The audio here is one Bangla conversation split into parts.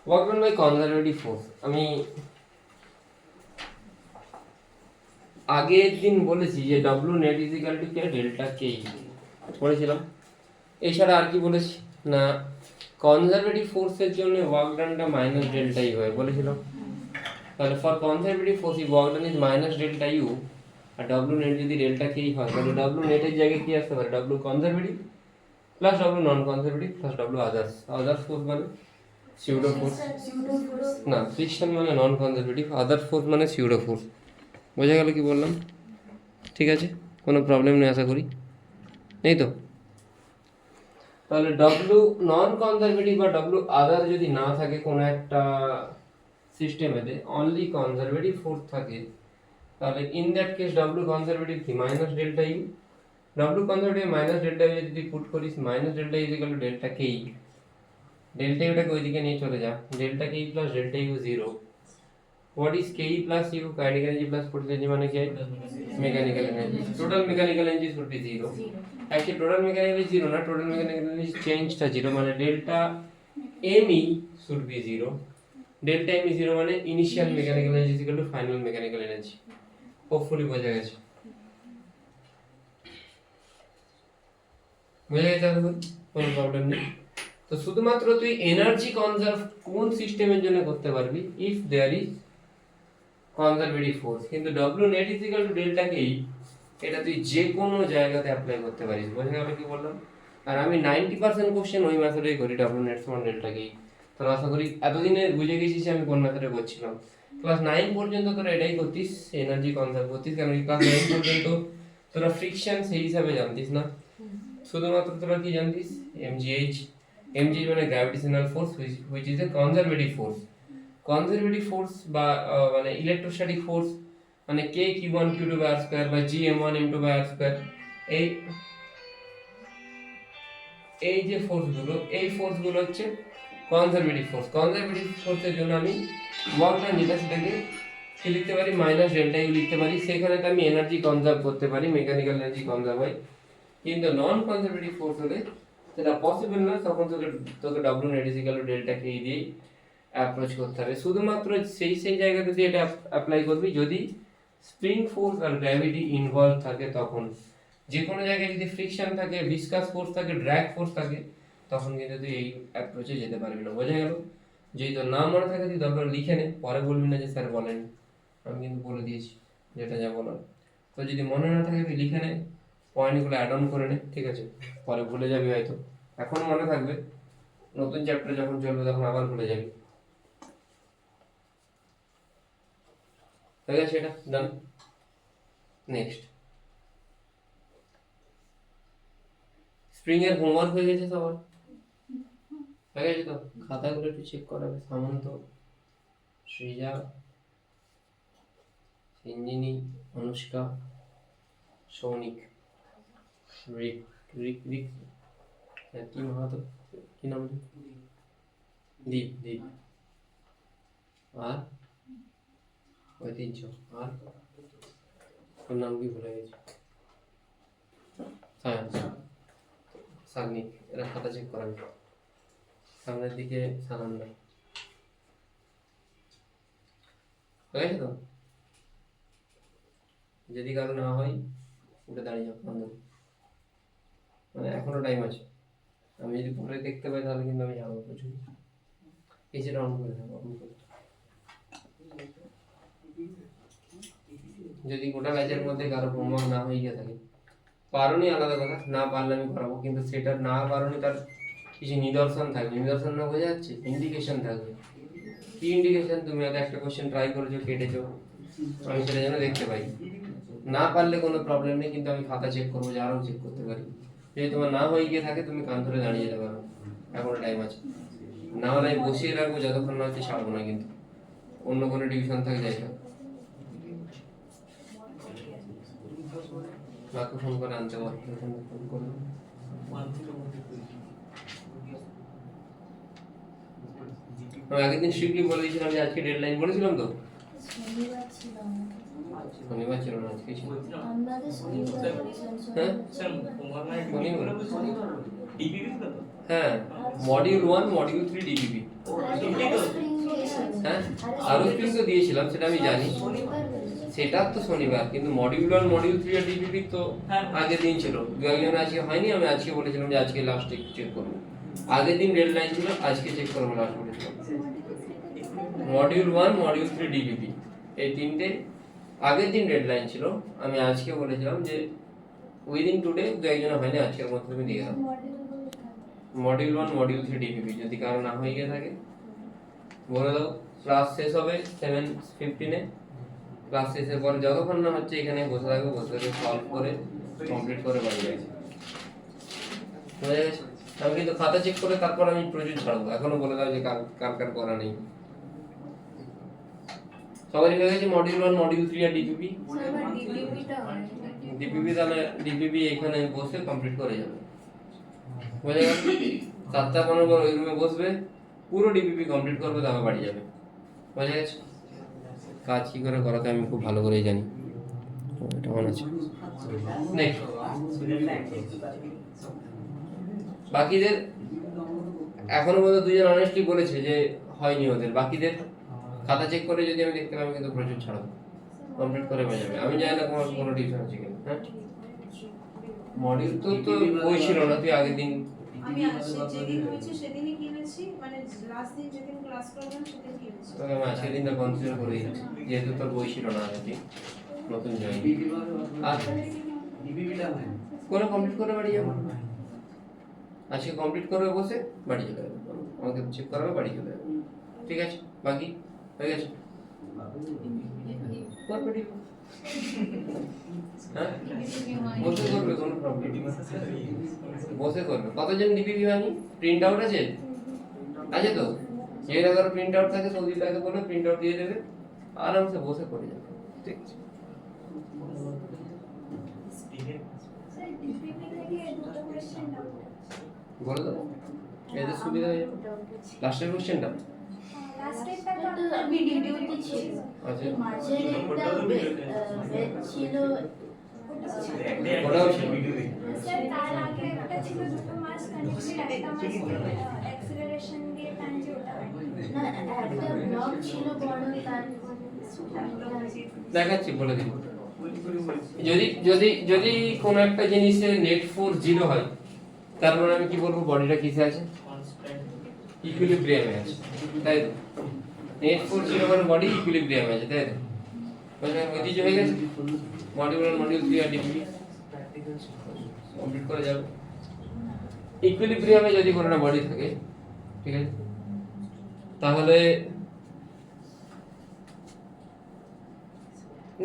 Work done by conservative force. আমি আগের দিন বলেছি যে W net is equal to K delta K বলেছিলাম। এছাড়া আর কি বলেছি না, কনজারভেটিভ ফোর্সের জন্য ওয়ার্ক ডানটা মাইনাস ডেল্টা ইউ হয় বলেছিলাম। তাহলে for conservative force if work done is minus delta U আর ডব্লিউ নেট যদি ডেল্টা কেই হয়, তাহলে ডব্লিউ নেটের জায়গায় কি আসতে পারে, W conservative plus W non conservative plus W others. Others force মানে সিউডো ফোর্স, না ফ্রিকশন মানে নন কনজারভেটিভ, আদার্স ফোর্স মানে সিউডো ফোর্স। বোঝা গেল কি বললাম? ঠিক আছে, কোনো প্রবলেম নেই আশা করি, নেই তো? তাহলে ডব্লিউ নন কনজারভেটিভ বা ডব্লিউ আদার যদি না থাকে কোনো একটা সিস্টেমেতে, অনলি কনজারভেটিভ ফোর্স থাকে, তাহলে in that case W conservative কি minus delta U. W conservative minus delta U যদি পুট করিস, minus delta is equal to delta K E. Delta ইউটাকে ওইদিকে নিয়ে চলে যা, delta K E plus delta U zero. What is Ke plus U? Kinetic energy plus potential energy माने क्या है? Mechanical energy. Total mechanical energy should be zero. Actually total mechanical energy zero ना, total mechanical energy change था zero माने delta me should be zero. Delta me zero माने initial mechanical energy is equal to final mechanical energy. Hopefully বোঝা গেছে। বোঝা গেছে আর কোনো প্রবলেম নেই। তো শুধুমাত্র তুই এনার্জি কনজার্ভ কোন সিস্টেমের জন্য করতে পারবি, if there is conservative force. কিন্তু W net is equal to delta K, এটা তুই যে কোনো জায়গাতে অ্যাপ্লাই করতে পারিস। বোঝা গেল কি বললাম? আর আমি 90% কোশ্চেন ওই মেথডেই করি, ডব্লিউ নেট সমান ডেল্টা কে। তোরা আশা করি এতদিনে বুঝে গেছিস আমি কোন মেথডে করছিলাম। ক্লাস 9 পর্যন্ত তোরা এটাই করতিস, এনার্জি কনজার্ভ করতিস, কারণ ক্লাস 9 পর্যন্ত তোরা ফ্রিকশন সেই হিসাবে জানতিস না, শুধুমাত্র তোরা কি জানতিস, এমজিএইচ। এমজিএইচ মানে gravitational force which is a conservative force. Conservative force বা মানে ইলেকট্রোস্ট্যাটিক ফোর্স মানে K Q1 Q2 by r square বা G M1 M2 by r square. এই যে ফোর্সগুলো, এই ফোর্সগুলো হচ্ছে কনজারভেটিভ ফোর্স। কনজারভেটিভ ফোর্সের জন্য আমি ওয়ার্ক ডান যেটা সেটাকে কি লিখতে পারি, মাইনাস ডেল্টা ইউ লিখতে পারি। সেখানে তো আমি এনার্জি কনজার্ভ করতে পারি, মেকানিক্যাল এনার্জি কনজার্ভ হয়। কিন্তু নন কনজারভেটিভ ফোর্স হলে সেটা পসিবল না, তখন তোকে W net is equal to delta K দিয়ে অ্যাপ্রোচ করতে হবে। শুধুমাত্র সেই জায়গাতে তুই এটা অ্যাপ্লাই করবি যদি স্প্রিং ফোর্স আর গ্র্যাভিটি ইনভলভ থাকে। তখন যে কোনো জায়গায় যদি ফ্রিকশন থাকে, ভিসকাস ফোর্স থাকে, ড্র্যাগ ফোর্স থাকে, তখন কিন্তু তুই এই অ্যাপ্রোচে যেতে পারবি না। বোঝা গেল? যদি তোর না মনে থাকে তুই দরকার লিখে নে, পরে বলবি না যে স্যার বলেন, আমি কিন্তু বলে দিয়েছি যেটা যা বলার। তো যদি মনে না থাকে তুই লিখে নে, পয়েন্টগুলো অ্যাড অন করে নে, ঠিক আছে? পরে ভুলে যাবি হয়তো, এখন মনে থাকবে, নতুন চ্যাপ্টার যখন চলবে তখন আবার ভুলে যাবি। হয়ে গেছে এটা, ডান। নেক্সট, স্প্রিং এর হোমওয়ার্ক হয়ে গেছে সবার? হয়ে গেছে তো? খাতাগুলো একটু চেক করাবে সামন্ত, সৃজা, সিঞ্জিনী, অনুষ্কা, সৌনিক, রিক রিক রিক কি মাহাতো, কি নাম? দীপ দীপ, আর ঐতিহ্য, আর ওর নাম কি ভুলে গেছি, সায়ান্স, সাগনিক। এরা খাতা চেক করাবে, সামনের দিকে সালাম নাই। হয়ে গেছে তো? যদি কারো না হয় উঠে দাঁড়িয়ে যাও, বন্ধ। মানে এখনো টাইম আছে, আমি যদি পরে দেখতে পাই তাহলে কিন্তু আমি যাবো প্রচুর। এই যেটা অন করে দেবো, অন করে। যদি গোটা ব্যাচের মধ্যে কারো হোমওয়ার্ক না হয়ে গিয়ে থাকে, পারোনি আলাদা কথা, না পারলে আমি করাবো, কিন্তু সেটা না পারোনি তার কিছু নিদর্শন থাকবে। নিদর্শন না বোঝা যাচ্ছে, ইন্ডিকেশন থাকবে। কি ইন্ডিকেশন? তুমি হয়তো একটা কোশ্চেন ট্রাই করেছো, কেটেছো, আমি সেটা যেন দেখতে পাই। না পারলে কোনো প্রবলেম নেই, কিন্তু আমি খাতা চেক করবো, যে আরও চেক করতে পারি। যদি তোমার না হয়ে গিয়ে থাকে তুমি কান ধরে দাঁড়িয়ে যেতে পারো, এখনো টাইম আছে। না হলে আমি বসিয়ে রাখবো, যতক্ষণ না হচ্ছে ছাড়বো না, কিন্তু অন্য কোনো ডিভিশন থাকে যাই না। মাকে ফোন করে আনতে পারো, ফোন করবো। আমি আগের দিন স্ট্রিক্টলি বলে দিয়েছিলাম যে আজকে ডেডলাইন বলেছিলাম তো? শনিবার ছিল না, আজকে ছিল। হ্যাঁ শনিবার। ডিপিপি তো? হ্যাঁ, মডিউল 1 মডিউল 3 ডিপিপি। হ্যাঁ, আরো স্প্রিং তো দিয়েছিলাম, সেটা আমি জানি, সেটা তো শনিবার, কিন্তু মডিউল 1 মডিউল 3 আর ডিপিপি তো আগের দিন ছিল। দু একজন আজকে হয়নি, আমি আজকে বলেছিলাম যে আজকে লাস্ট চেক করবো। আগের দিন ডেডলাইন ছিল, আজকে চেক করবো লাস্ট বলেছিলাম। মডিউল 1 মডিউল 3 ডিপিপি এই তিনটে আগের দিন ডেডলাইন ছিল, আমি আজকে বলেছিলাম যে উইদিন টুডে, দু একজন হয়নি, আজকের মধ্যে তুমি দিয়ে দাও। মডিউল 1 মডিউল 3 ডিপিপি যদি কারো না হয়ে গিয়ে থাকে বলে দাও। ক্লাস শেষ হবে 7:15 ক্লাস শেষের পর যতক্ষণ না হচ্ছে এখানে বসে থাকবে, বসে থেকে সলভ করে কমপ্লিট করে বাড়ি যাবে। আমি কিন্তু খাতা চেক করে তারপর আমি প্রজেক্ট ছাড়বো, এখনো বলে দাও যে কার করা নেই। সবারই হয়ে গেছে মডিউল 1 মডিউল 3 আর ডিপিপি। ডিপিপি তাহলে ডিপিপি এখানে বসে কমপ্লিট করে যাবে, বুঝে গেল? 7:15 ওই রুমে বসবে, পুরো ডিপিপি কমপ্লিট করবে, তারপর বাড়ি যাবে, বুঝে গেছে? কাজ কি করে করাতে আমি খুব ভালো করেই জানি। এটা মনে আছে। নেক্সট, বাকিদের এখনো পর্যন্ত দুজন অনেস্টলি বলেছে যে হয়নি ওদের। বাকিদের খাতা চেক করে যদি আমি দেখতে পাই, আমি কিন্তু প্রজেক্ট ছাড়াবো, কমপ্লিট করে হয়ে যাবে। আমি জানি না তোমার কোনো টিউশন আছে কিনা। হ্যাঁ, মডিউল তো বই ছিল না, তুই আগের দিন আমি যেদিন হয়েছে সেদিনই কিনেছি, মানে লাস্ট দিন যেদিন ক্লাস করলাম সেদিন কিনেছি। তোকে আমি আজকের দিনটা কনসিডার করে দিচ্ছি, যেহেতু তোর বই ছিল না আগের দিন, নতুন জয়েন। আর করে কমপ্লিট করে বাড়ি যাবো, আজকে কমপ্লিট করবে, বসে বাড়ি চলে যাবে, আমাকে চেক করাবে, বাড়ি চলে যাবে। ঠিক আছে, বাকি হয়ে গেছে। হ্যাঁ, বসে করবে, কোনো প্রবলেম নেই, বসে করবে। কতজন ডিপিপি হয়নি? প্রিন্ট আউট আছে? আছে তো? যে জায়গায় প্রিন্ট আউট থাকে সৌদিটাকে বলে প্রিন্ট আউট দিয়ে দেবে, আরামসে বসে করে যাবে। ঠিক আছে, বলে দাও, এদের সুবিধা হয়ে যাবে। লাস্টের কোশ্চেনটা আচ্ছা, ওটাও ছিল। দেখাচ্ছি, বলে দিব। যদি যদি যদি কোনো একটা জিনিসের নেট ফোর্স 0 হয়, তার মানে আমি কি বলবো, বডিটা কিসে আছে? ইকুইলিব্রিয়ামে আছে, তাই তো? নেট ফোর্স 0 মানে বডি ইকুইলিব্রিয়ামে আছে, তাই তো? মানে ঐতিহ্য হয়ে গেছে। মডিউল 1 মডিউল 3 আর ডিপিপি কমপ্লিট করে যাবে। ইকুইলিব্রিয়ামে যদি কোনো বডি থাকে, ঠিক আছে, তাহলে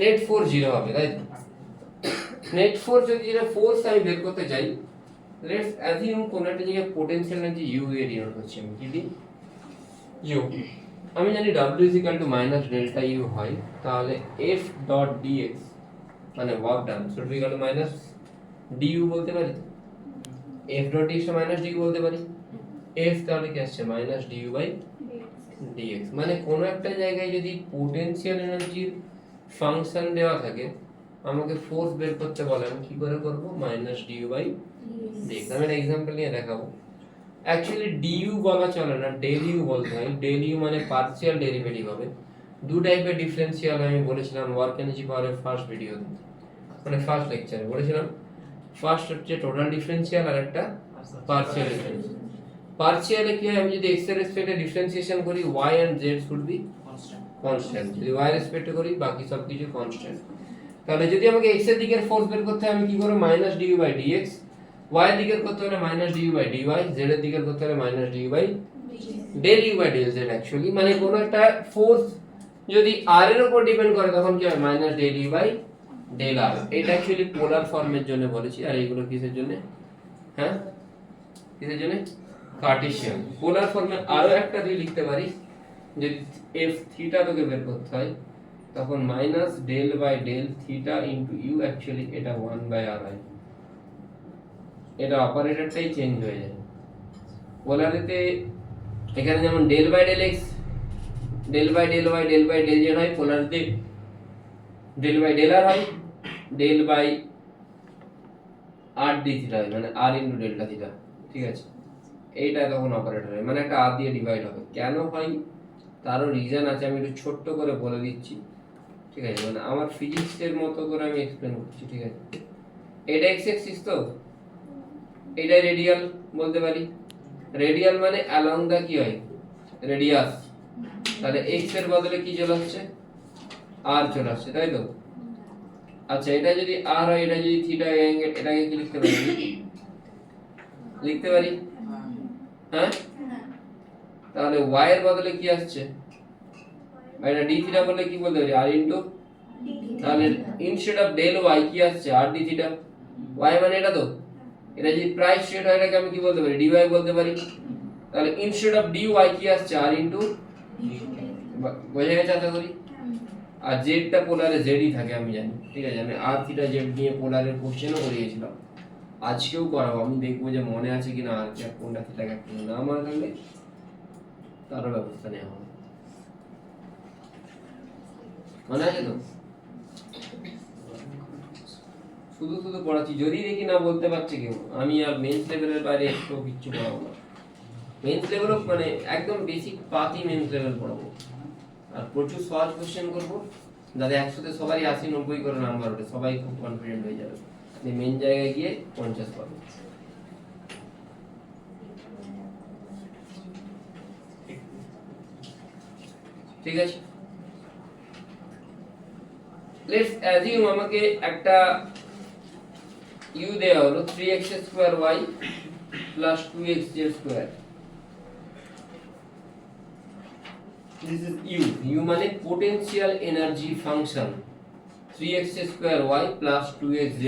নেট ফোর্স 0 হবে, তাই তো? নেট ফোর্স যদি যেটা ফোর্স আমি বের করতে চাই, লেটস অ্যাজিউম কোন একটা জায়গায় পোটেনশিয়াল নাকি ইউ এর ডিনোট হচ্ছে, আমি কি দিই? ইউ। আমি জানি W - ডেল্টা ইউ হয়, তাহলে F ডট dx মানে work done should be equal to minus du বলতে পারি তো? F ডট dx টা মাইনাস du বলতে পারি। F তাহলে কি আসছে? Minus du by dx। মানে কোন একটা জায়গায় যদি পোটেনশিয়াল এনার্জির ফাংশন দেওয়া থাকে, আমাকে ফোর্স বের করতে বলে, আমি কি করে করব? Minus du by dx। আমি একটা एग्जांपल নিয়ে দেখাবো। অ্যাকচুয়ালি du বলা চলে না, del u বলতে হয়। del u মানে পার্শিয়াল ডেরিভেটিভ হবে। দু টাইপের ডিফারেন্সিয়াল আমি বলেছিলাম ওয়ার্ক এনার্জি পাওয়ারের ফার্স্ট ভিডিওতে, মানে ফার্স্ট লেকচারে বলেছিলাম। ফার্স্ট হচ্ছে টোটাল ডিফারেন্সিয়াল, আর একটা পার্শিয়াল ডিফারেন্সিয়াল। পার্শিয়ালে কি হয়, আমি যদি x এর রেসপেক্টে ডিফারেন্সিয়েশন করি, y and z should be constant. যদি y এর রেসপেক্টে করি, বাকি সব কিছু কনস্ট্যান্ট। তাহলে যদি আমাকে x এর দিকের ফোর্স বের করতে হয়, আমি কি করব? Minus du by dx। y এর দিকের করতে হলে minus du by dy, z এর দিকের করতে হলে minus du by del u by del z। Actually মানে কোন একটা ফোর্স যদি r এর উপর ডিপেন্ড করে, তখন কি হয়? Minus del u by del r। এটা অ্যাকচুয়ালি পোলার ফর্মের জন্য বলেছি। আর এইগুলো কিসের জন্য? হ্যাঁ, কিসের জন্য? কার্টেসিয়ান। পোলার ফর্মে আরো একটা দিয়ে লিখতে পারি, যদি f থিটা তোকে বের করতে হয়, তখন minus del by del theta into u। Actually এটা 1 বাই r হয়। এটা অপারেটরটাই চেঞ্জ হয়ে যায়। পোলারিতে এখানে যেমন del by del x, del by del y, del by del z হয়, পোলারিতে del বাই del r হয়, del by r d theta হয়, মানে r ইনটু ডেল্টা থিটা। ঠিক আছে, এইটা তখন অপারেটর হয়, মানে একটা আর দিয়ে ডিভাইড হবে। কেন হয় তারও রিজন আছে, আমি একটু ছোট্ট করে বলে দিচ্ছি, ঠিক আছে, মানে আমার ফিজিক্সের মতো করে আমি এক্সপ্লেন করছি, ঠিক আছে। এটা এক্স অ্যাক্সিস, তো এটা রেডিয়াল বলতে পারি, রেডিয়াল মানে অ্যালং দা কি হয়, রেডিয়াস, তাহলে এক্স এর বদলে কি চলে আসছে, আর চলে আসছে, তাই তো। আচ্ছা, এটা যদি আর হয়, এটা যদি থিটা অ্যাঙ্গেল, এটাকে কি লিখতে পারি, লিখতে পারি, হ্যাঁ, তাহলে y এর বদলে কি আসছে, এটা d থিটা বলে কি বলতে পারি, r ইনটু, তাহলে ইনস্টেড অফ ডেল y কি আসছে, r d থিটা, y মানে এটা তো, এটা যদি প্রাইস রেট হয় এটাকে আমি কি বলতে পারি, dy বলতে পারি, তাহলে ইনস্টেড অফ dy কি আসছে, r ইনটু, বোঝা গেছে আশা করি। আর জেডটা পোলারে জেডই থাকে আমি জানি, ঠিক আছে, আমি আর থিটা জেড নিয়ে পোলারের কোশ্চেনও করিয়েছিলাম, আজকেও করাবো, আমি দেখবো যে মনে আছে কিনা আর কি, কোনটা থিটা কোনটা না মনে থাকলে তারও ব্যবস্থা নেওয়া হবে, মনে আছে তো। শুধু শুধু পড়াচ্ছি, যদি দেখি না বলতে পারছে কেউ, আমি আর মেন্স লেভেলের বাইরে একটু কিচ্ছু পড়াবো না, মেন্স লেভেলও মানে একদম বেসিক পাতি মেন্স লেভেল পড়াবো, আর প্রচুর সহজ কোশ্চেন করবো, যাতে 100-তে সবারই 80-90 করে নাম্বার ওঠে, সবাই খুব কনফিডেন্ট হয়ে যাবে, মেন জায়গায় গিয়ে 50 পাবে। ঠিক আছে, লেটস অ্যাজিউম আমাকে একটা u দেওয়া হলো 3x² y plus 2xz², this is u মানে potential energy function, 3x² y plus 2xz²,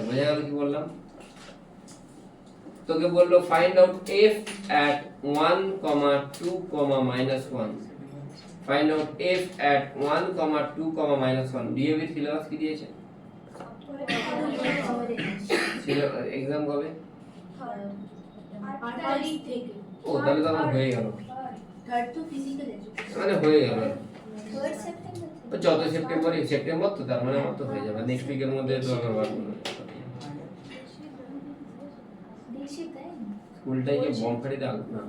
বোঝা গেল কি বললাম। তোকে বললো find out f at 1, 2, -1, find out f at 1, 2, -1, DAV syllabus কি দিয়েছে, এক্সাম কবে, ও তাহলে তো আমার হয়ে গেল, মানে হয়ে গেল, যত সেপ্টেম্বর তো, তার মানে আমার তো হয়ে যাবে, নেক্সট উইকের মধ্যে তো আমার বার করবো। স্কুলটাই কি বম ফাড়ি দাও না,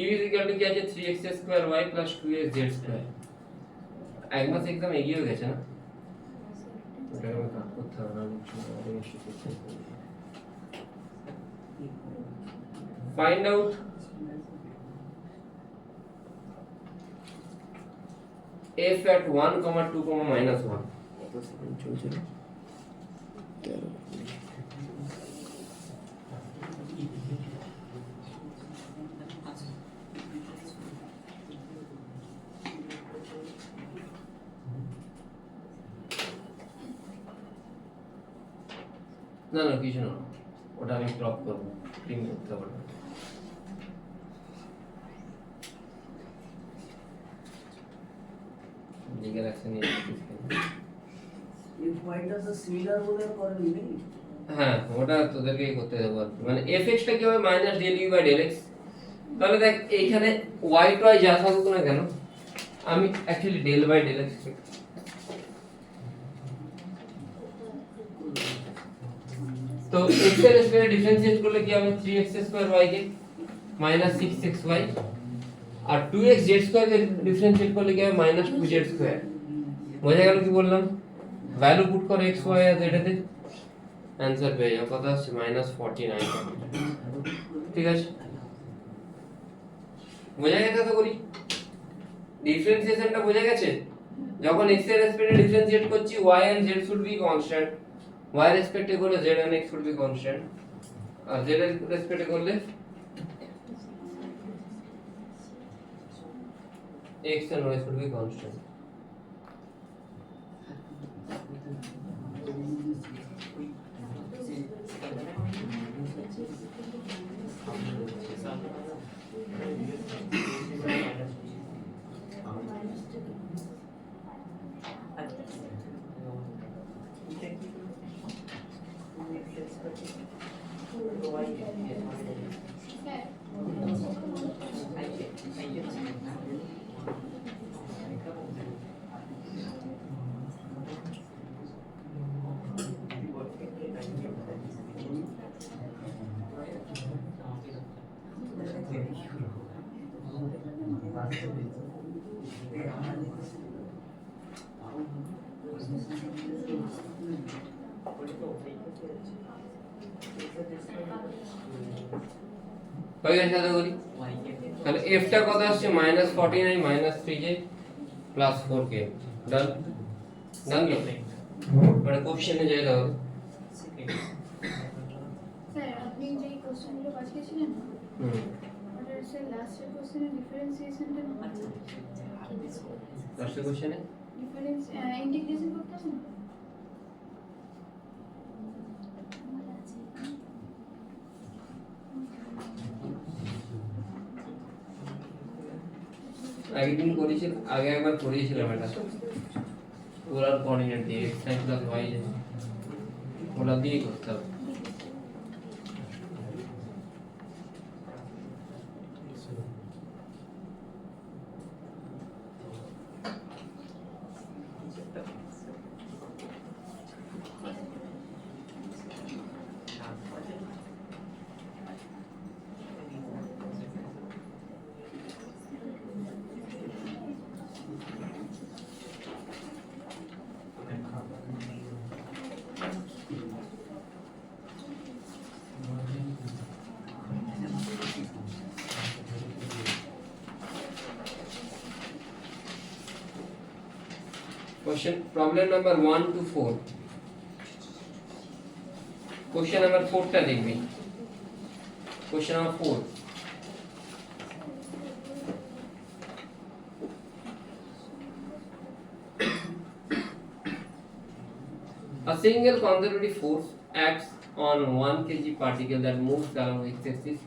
u is equal to কি আছে, 3x² y plus 2xz², এক মাস এক্সাম এগিয়ে গেছে না, ওটা আমি কাট করতে হবে না, ফাইন্ড আউট f at 1, 2, -1, কত সেকেন্ড চলছে, না না কিছু না, ওটা আমি ক্রপ করবো, প্রিন্ট করতে হবে না। লিগ্যাল অ্যাকশন নিয়ে if y does a similar বলে করেনি নাকি, হ্যাঁ ওটা তোদেরকেই করতে দেবো আর কি, মানে fx টা কি হবে minus del u by del x, তাহলে দেখ এইখানে y টু y যা থাকুক না কেন, আমি actually del by del x, তো x এর স্কয়ার ডিফারেন্সিয়েট করলে কি হবে, 3x² y কে -6xy, আর 2xz² কে ডিফারেন্সিয়েট করলে কি হবে -2z², বোঝা গেল কি বললাম, ভ্যালু পুট করে x y আর z তে, आंसर পেয়ে যাও, কত আসছে -49, ঠিক আছে, বোঝা গেছে তো করি, ডিফারেন্সিয়েশনটা বোঝা গেছে, যখন x এর রেসপেক্টে ডিফারেন্সিয়েট করছি y and z should be constant, y এর রেসপেক্টে করলে z and x should be constant, R z এর রেসপেক্টে করলে x and y should be constant। হয়ে গেছে আশা করি। তাহলে f টা কত আসছে -49 -3j +4k ডান ডান কি মানে কোশ্চেনে যাই দাও স্যার আপনি যে কোশ্চেনগুলো পাঠিয়েছিলেন না ওটার স্যার লাস্টের কোশ্চেনে ডিফারেন্সিয়েশনটা লাস্ট কোশ্চেনে ডিফারেন্স ইন্টিগ্রেশন করতে হবে না? একদিন করেছিল আগে একবার করিয়েছিলাম এটা পোলার কোঅর্ডিনেট দিয়ে x + y ওটা দিয়ে করতে হবে Question problem number 1 to 4. Question number 4 টা দেখবি Question number 4. A single conservative force acts on 1 kg particle that moves along x-axis.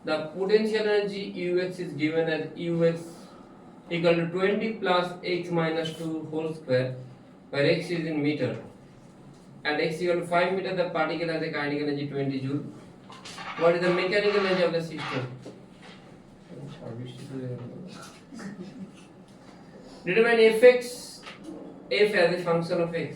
The potential energy Ux is given as Ux equal to 20 plus x minus 2 whole square, where x is in meter. At x equal to 5 meter, the particle has a kinetic energy 20 joule. What is the mechanical energy of the system? Determine fx, f as a function of x.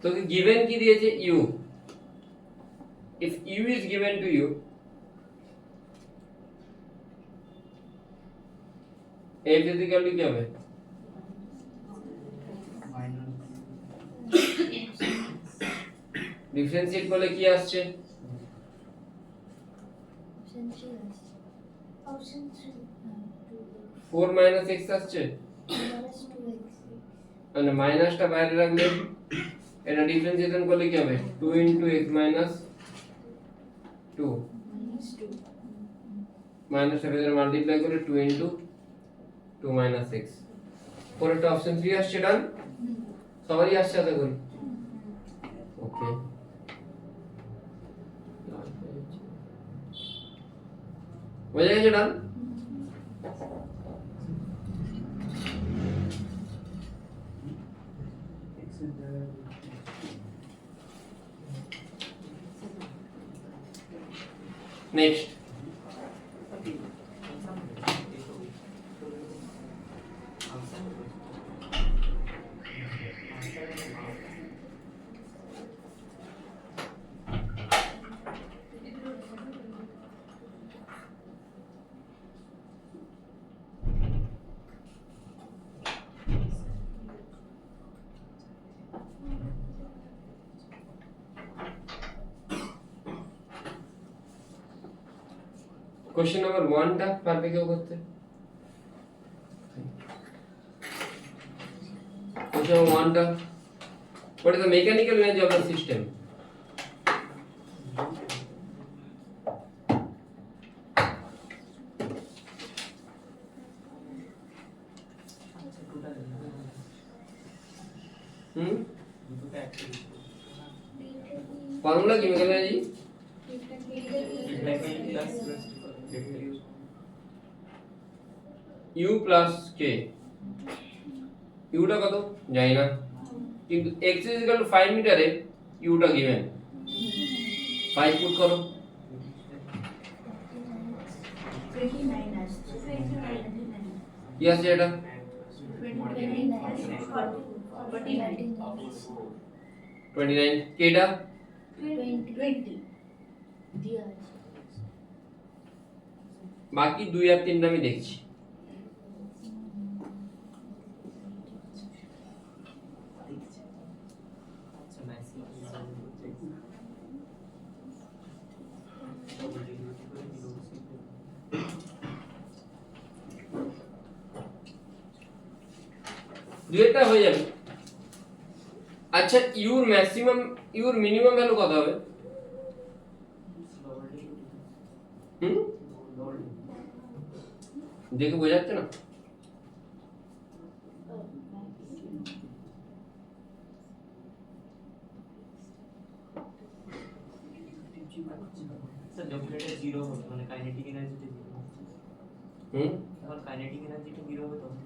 So the given কি দিয়েছে u. If u is given to you, f is equal to কি হবে? ডিফারেন্সিয়েট করলে কি আসছে? অপশন 3 4 minus x আসছে মানে মাইনাসটা বাইরে রাখলে এটা ডিফারেন্সিয়েশন করলে কি হবে 2 into x minus 2 মাইনাসটা ভেতরে মাল্টিপ্লাই করে 2 into 2 minus x পরেরটা অপশন 3 আসছে ডান সবারই আসছে আশা করি ওকে হয়ে গেছে ডান Next. Question number 1 টা পারবে কেউ করতে Question number 1 টা What is the mechanical energy of the system? Formula की mechanical energy u plus k u টা কত জানি না কিন্তু x is equal to 5 মিটারে u টা given 5 পুট করো 29 কি আছে এটা 29 কেটা বাকি 2 আর 3 আমি দেখছি দুইটা হয়ে যাবে আচ্ছা your maximum your minimum value কত হবে দেখে বোঝাচ্ছে না স্যার যখন এটা 0 হবে মানে কাইনেটিক এনার্জিটা 0 তখন কাইনেটিক এনার্জিটা 0 হবে তখন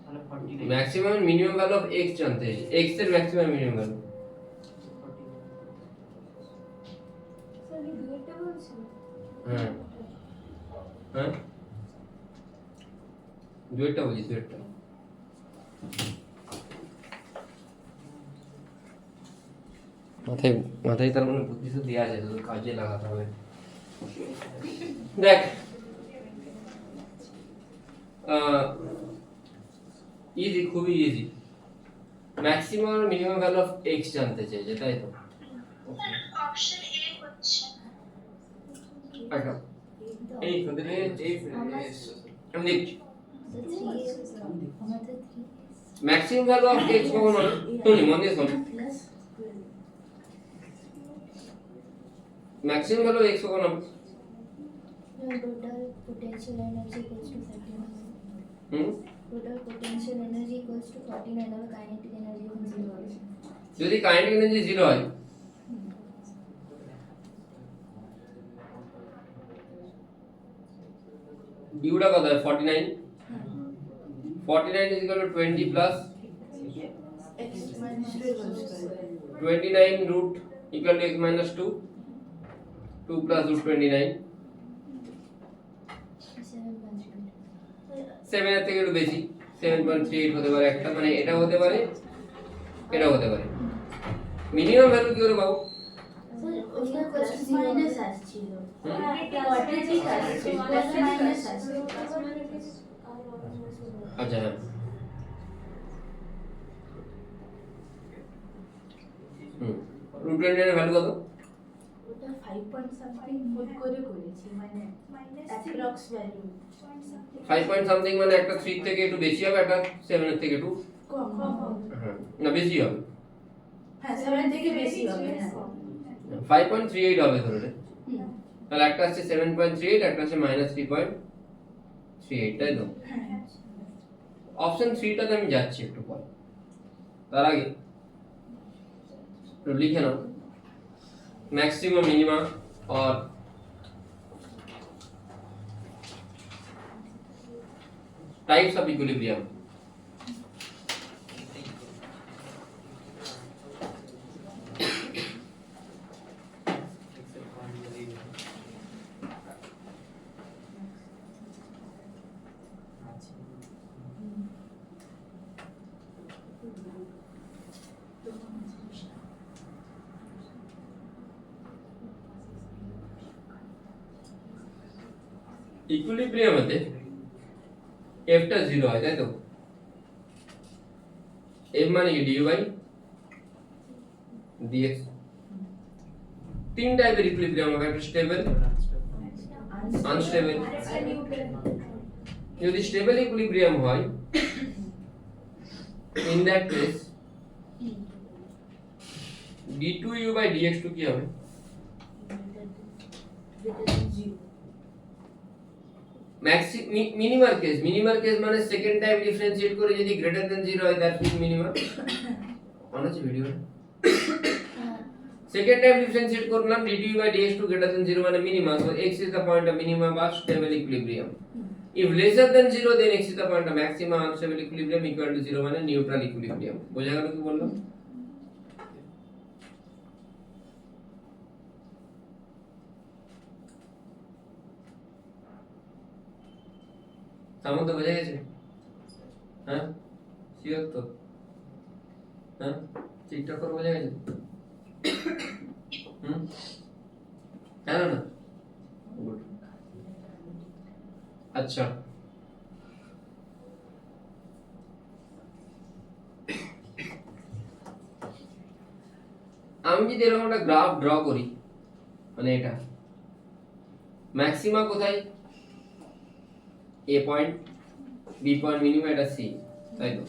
মানে 49 maximum minimum value of x জানতে হবে x এর ম্যাক্সিমাম মিনিমাম ভ্যালু হ্যাঁ হ্যাঁ দুইটা বলি দুইটা মাথায় মাথায় তার মানে বুদ্ধি তো দেওয়া আছে তো কাজে লাগাতে হবে দেখ ইজি খুবই ইজি ম্যাক্সিমাম আর মিনিমাম ভ্যালু অফ x জানতে চাইছে তাই তো অপশন এ হচ্ছে আচ্ছা এই ওদের এই আমি দেখছি ম্যাক্সিমাম ভ্যালু অফ x কখন হবে শুনি মন দিয়ে শুন ম্যাক্সিমাম ভ্যালু অফ x কখন হবে total potential energy equals to 49 hmm total potential energy equals to 49 और kinetic energy equals to 0 যদি কাইনেটিক এনার্জি 0 হয় বিউটা কত হয় 49 49 is equal to 20 plus 29 root equal to x minus 2 2 plus root 29 7 এর থেকে একটু বেশি 7.38 হতে পারে একটা মানে এটা হতে পারে এটা হতে পারে মিনিমাম ভ্যালু কি করে পাবো उसका प्लस माइनस আসছিল কোয়াড্রেটিক আসছে প্লাস মাইনাস আসছে আচ্ছা হ্যাঁ root 29 এর ভ্যালু কত ওটা 5 পয়েন্ট সামথিং ফুট করে করেছি মানে অ্যাপ্রক্স ভ্যালু 5 পয়েন্ট সামথিং মানে একটা 3 থেকে একটু বেশি হবে একটা 7 এর থেকে একটু কম হ্যাঁ না বেশি হবে হ্যাঁ 7 থেকে বেশি হবে হ্যাঁ 5.38 হবে ধরে নে তাহলে একটা আছে 7.38 একটা আছে -3.38 তাই তো অপশন 3 টাতে আমি যাচ্ছি একটু পর তার আগে একটু লিখে নাও ম্যাক্সিমাম মিনিমা और टाइप्स ऑफ इक्विलिब्रियम ইকুইলিব্রিয়ামতে এফটা 0 হয় তাই তো এফ মানে কি dy dx তিন টাইপের ইকুইলিব্রিয়াম হবে একটা স্টেবল আনস্টেবল যদি স্টেবল ইকুইলিব্রিয়াম হয় in that case d2u by dx2 কি হবে মিনিমার কেস মানে সেকেন্ড টাইম ডিফারেন্সিয়েট করে যদি গ্রেটার দ্যান 0 হয় দ্যাট ইজ মিনিমাম অন আছে ভিডিও সেকেন্ড টাইম ডিফারেন্সিয়েট করলাম dt by dx2 greater than 0 মানে minimum so x is the point of minimum of stable equilibrium if lesser than 0 then x is the point of maximum unstable equilibrium equal to 0 মানে নিউট্রাল ইকুইলিব্রিয়াম বোঝা গেল কি বললাম তার মধ্যে বোঝা গেছে? হ্যাঁ শিওর তো? হ্যাঁ ঠিকঠাক করে বোঝা গেছে? হ্যাঁ না গুড। আচ্ছা আমি যদি এরকম একটা গ্রাফ ড্র করি, মানে এটা ম্যাক্সিমা কোথায়? এ পয়েন্ট, বি পয়েন্ট, মিনিমাম এটা সি, তাই তো?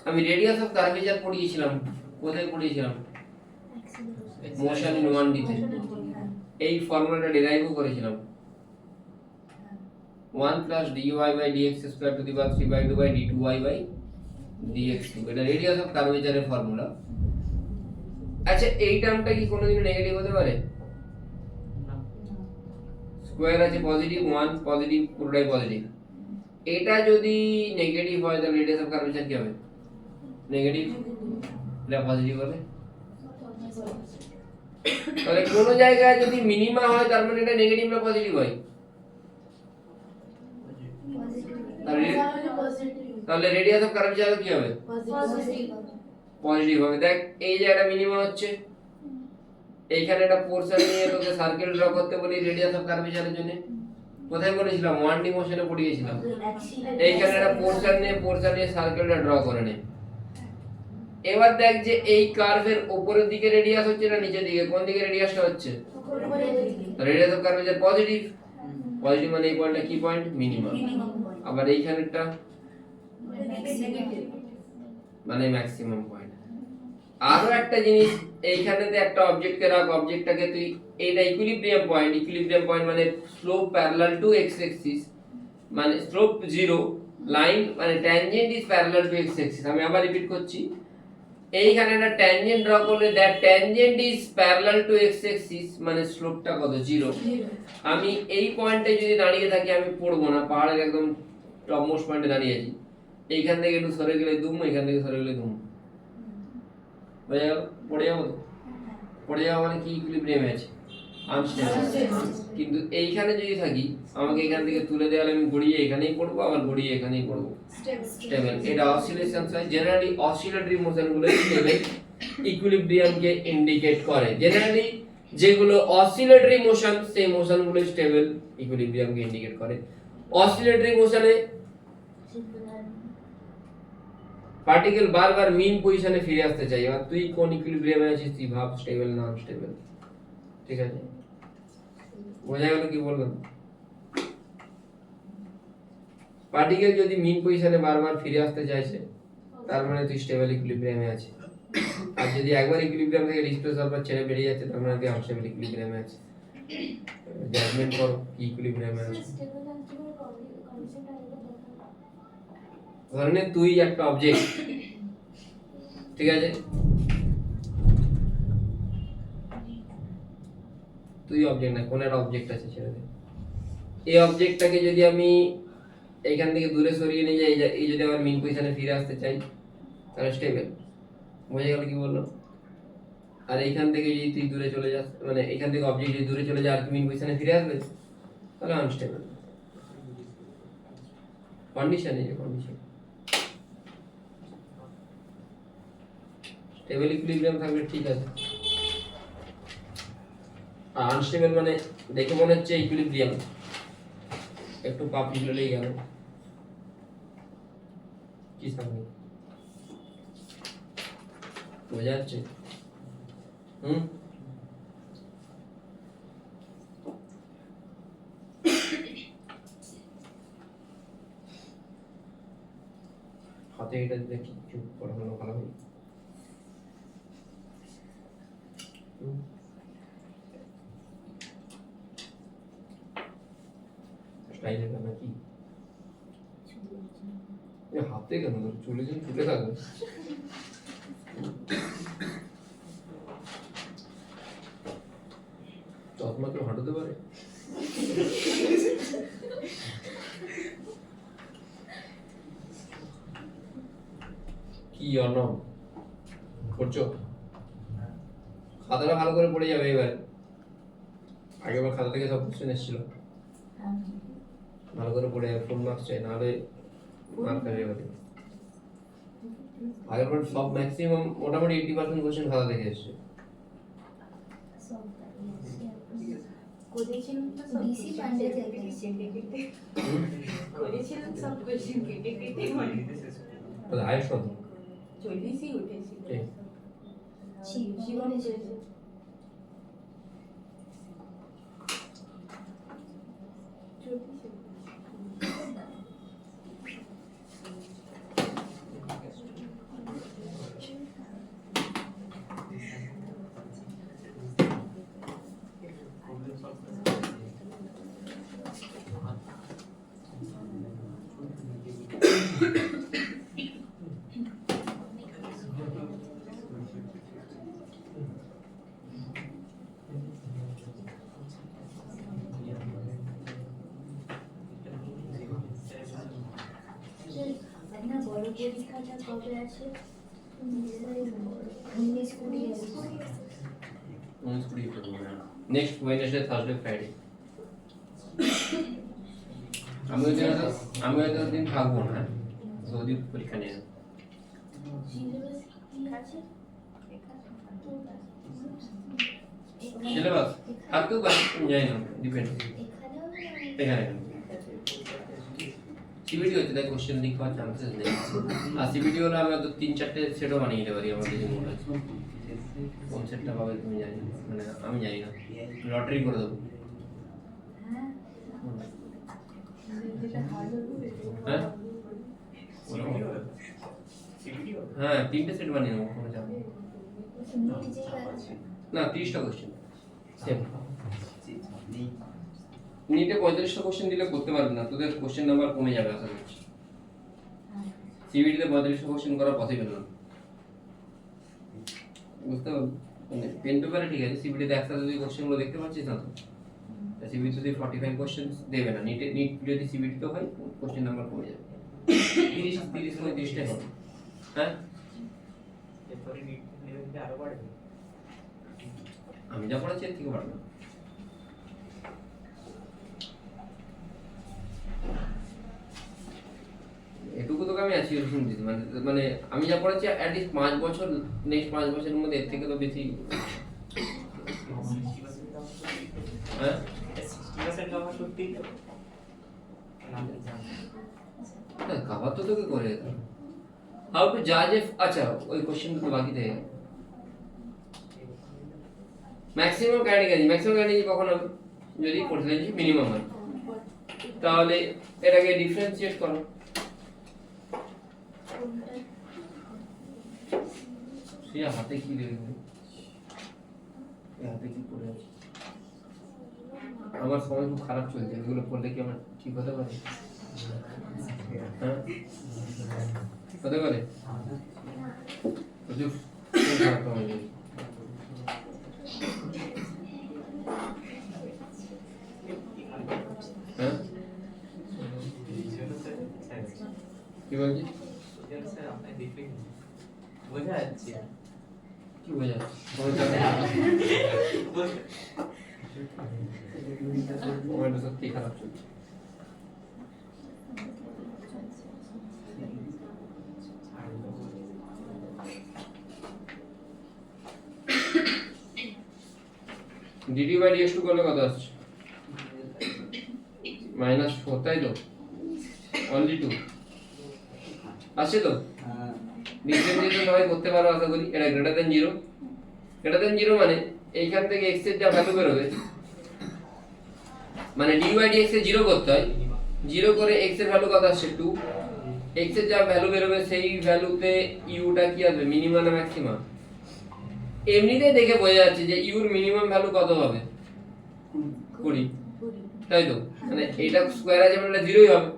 আমি রেডিয়াস অফ কার্ভেচার পড়িয়েছিলাম, কোথায় পড়িয়েছিলাম? মোশন ইন 1D তে। এই ফর্মুলাটা ডেরাইভও করেছিলাম, 1 plus dy by dx square to the power 3/2 by d2y by dx2, এটা রেডিয়াস অফ কার্ভেচারের ফর্মুলা। আচ্ছা এই টার্মটা কি কোনোদিন নেগেটিভ হতে পারে? না, স্কয়ার আছে পজিটিভ, 1 পজিটিভ, পুরোটাই পজিটিভ। এটা যদি নেগেটিভ হয় তাহলে রেডিয়াস অফ কার্ভেচার কি হবে? নেগেটিভ। এটা পজিটিভ হবে। তাহলে কোন জায়গায় যদি মিনিমা হয় তার মানে এটা নেগেটিভ না পজিটিভ হয়? তাহলে রেডিয়াস অফ কার্ভেচার কি হবে? পজিটিভ হবে। দেখ এই যে একটা মিনিমা হচ্ছে, এইখানে একটা পোরশন নিয়ে তোকে সার্কেল ড্র করতে বলি রেডিয়াস অফ কার্ভেচারের জন্য। কোথায় বলেছিলাম? 1D মোশনে পড়িয়েছিলাম। এইখানে একটা পোরশন নিয়ে সার্কেলটা ড্র করে নে। এবার দেখ যে এই কার্ভের উপরের দিকে রেডিয়াস হচ্ছে না নিচের দিকে? কোন দিকে রেডিয়াসটা হচ্ছে? Radius of curvature positive. Positive মানে এই পয়েন্টটা কি পয়েন্ট? মিনিমা। আবার এইখানেরটা মানে ম্যাক্সিমাম পয়েন্ট। আরো একটা জিনিস, এইখানেতে একটা অবজেক্টকে রাখ, অবজেক্টটাকে তুই এটা ইকুইলিব্রিয়াম পয়েন্ট মানে slope parallel to x Axis, মানে স্লোপ 0, লাইন মানে tangent is parallel to x Axis. আমি আবার রিপিট করছি, এইখানে একটা ট্যানজেন্ট ড্র করলে that tangent is parallel to x Axis মানে স্লোপটা কত? 0। আমি এই পয়েন্টে যদি দাঁড়িয়ে থাকি আমি পড়বো না, পাহাড়ের একদম টপ মোস্ট পয়েন্টে দাঁড়িয়ে আছি, এইখান থেকে একটু সরে গেলে দুম, এখান থেকে সরে গেলে দুম, পড়ে যাবো তো? পড়ে যাওয়া মানে কি? ইকুইলিব্রিয়ামে আছে, আনস্টেবল। কিন্তু এইখানে যদি থাকি আমাকে এখান থেকে তুলে দেওয়ালে আমি গড়িয়ে এখানেই পড়বো, আবার গড়িয়ে এখানেই পড়বো, স্টেবল। এটা অসিলেশনস হয়, জেনারেলি অসিলেটরি মোশনগুলো স্টেবল ইকুইলিব্রিয়ামকে ইন্ডিকেট করে। জেনারেলি যেগুলো অসিলেটরি মোশন সেই মোশনগুলো স্টেবল ইকুইলিব্রিয়ামকে ইন্ডিকেট করে। অসিলেটরি মোশনে পার্টিকেল বারবার মিন পজিশনে ফিরে আসতে চাই। এবার তুই কোন ইকুইলিব্রিয়ামে আছিস তুই ভাব, স্টেবল না আনস্টেবল। ঠিক আছে, বোঝা গেল কি বললাম? পার্টিকেল যদি মিন পজিশনে বারবার ফিরে আসতে চাইছে তার মানে তুই স্টেবল ইকুইলিব্রিয়ামে আছিস। আর যদি একবার ইকুইলিব্রিয়াম থেকে ডিসপ্লেস হওয়ার পর ছেড়ে বেরিয়ে যাচ্ছে তার মানে তুই আনস্টেবল ইকুইলিব্রিয়ামে আছিস। জাজমেন্ট কর কি ইকুইলিব্রিয়ামে আছিস। ধরে নে তুই একটা অবজেক্ট, ঠিক আছে, তুই অবজেক্ট না, কোন একটা অবজেক্ট আছে ছেড়ে দে। এই অবজেক্টটাকে যদি আমি এইখান থেকে দূরে সরিয়ে নিয়ে যাই, এই যদি আবার মিন পজিশনে ফিরে আসতে চাই তাহলে স্টেবল। বোঝা গেল কি বললাম? আর এইখান থেকে যদি তুই দূরে চলে যাস, মানে এইখান থেকে অবজেক্ট যদি দূরে চলে যায় আর মিন পজিশনে ফিরে আসবে তাহলে আনস্টেবল। কন্ডিশন, এই যে কন্ডিশন, স্টেবল ইকুইলিব্রিয়াম থাকলে ঠিক আছে। আর আনস্টেবল মানে দেখে মনে হচ্ছে ইকুইলিব্রিয়াম, একটু পা পিছলেই গেল, কি সামনে বোঝা যাচ্ছে? হাতে এটা দেখি চুপ পড়ানো ভালো হয়। স্টাইলের গান নাকি? হাতে কেন চলে যান, ছুটে থাকবে। চশমা কেউ হাঁটতে পারে? কি অর্ণব করছো? খাতাটা ভালো করে পড়ে যাবে এবার। আগেবার খাতা থেকে সব কোশ্চেন এসেছিল। ভালো করে পড়ে ফুল মার্কস চাই, নাহলে মার্ক কাটে যাবে। আগের বার সব ম্যাক্সিমাম মোটামুটি 80% কোশ্চেন খাতা থেকে এসেছে। করেছিলাম তো সব ডিসি পান্ডে থেকে করেছিলাম সব কোয়েশ্চেন কেটে কেটে মানে তো হাইস্ট কত? 40ই উঠেছিল। জীবনে যেতে আপনার বড় পরীক্ষাটা কবে আছে? 19-20 নেক্সট ওয়েডনেসডে, থার্সডে, ফ্রাইডে। আমি হয়তো দিন থাকবো না, যদি পরীক্ষা নিয়ে সিলেবাস কি আছে? সিলেবাস থাকতেও পারে, জানি না, ডিপেন্ড। এখানেও এখানে সিবিটি হচ্ছে, তাই কোশ্চেন লিক হওয়ার চান্সেস নেই। আর সিবিটি হলে আমি হয়তো 3-4টে সেটও বানিয়ে নিতে পারি, আমার কিছু মনে আছে। কোন সেটটা পাবে তুমি জানি না, মানে আমি জানি না, লটারি করে দেবো। হ্যাঁ হ্যাঁ 3টে সেট বানিয়ে নেবো, কোনো চাপ নেই। না 30টা কোশ্চেন সেম। নিটে 45টা কোশ্চেন দিলে করতে পারবে না, তোদের কোশ্চেন নাম্বার কমে যাবে আশা করছি। সিবিটিতে 45টা কোশ্চেন করা পসিবল না, বুঝতে পারবে? মানে পেন পেপারে ঠিক আছে, সিবিটিতে একসাথে যদি কোশ্চেনগুলো দেখতে পাচ্ছিস না, তো সিবিটি যদি 45 কোশ্চেন দেবে না। নিট যদি সিবিটিতে হয় কোশ্চেন নাম্বার কমে যাবে, 30-35টাই হবে। হ্যাঁ এরপরে নিট লেভেলটা আরো বাড়বে। আমি যা পড়াচ্ছি এর থেকে বাড়বে। এটুকু তোকে আমি আছি এরকম দিতে, মানে আমি যা পড়াচ্ছি অ্যাটলিস্ট 5 বছর, নেক্সট 5 বছরের মধ্যে এর থেকে তো বেশি। হ্যাঁ 60% কভার সত্যি তো না জানি। হ্যাঁ কভার তো তোকে করে দিতে হবে। হাউ টু জাজ ইফ, আচ্ছা ওই কোশ্চেন তো বাকি থাকে। ম্যাক্সিমাম ক্যান্ডিডেট কখন হবে? যদি পার্সেন্টেজ মিনিমাম হয়, তাহলে এটাকে ডিফারেন্সিয়েট করো। সে হাতে কি লিখবে, হাতে কি পড়ে আছে? আমার সময় খুব খারাপ চলছে, এগুলো পড়লে কি আমার ঠিক হতে পারে? হ্যাঁ হতে পারে, প্রচুর খারাপ সময় চলছে। হ্যাঁ কি বলছিস? স্যার আপনি দেখলেন বোঝা যাচ্ছে কি বোঝা মোবাইলটা সত্যি খারাপ চলছে। ডিডি বাই ডিএক্স টু করলে কত আসছে? -4, তাই তো? অনলি 2 আসছে তো? ডিফারেন্সিয়েশন সবাই করতে পারো আশা করি। এটা গ্রেটার দ্যান 0, গ্রেটার দ্যান 0 মানে এইখান থেকে x এর যা ভ্যালু বেরোবে, মানে dy dx এ 0 করতে হয়, 0 করে x এর ভ্যালু কত আসছে 2, x এর যা ভ্যালু বেরোবে সেই ভ্যালুতে u টা কি আসবে, মিনিমাম না ম্যাক্সিমাম? এমনিতেই দেখে বোঝা যাচ্ছে যে u এর মিনিমাম ভ্যালু কত হবে, 20, তাই তো? মানে এটা স্কয়ার আছে মানে 0ই হবে।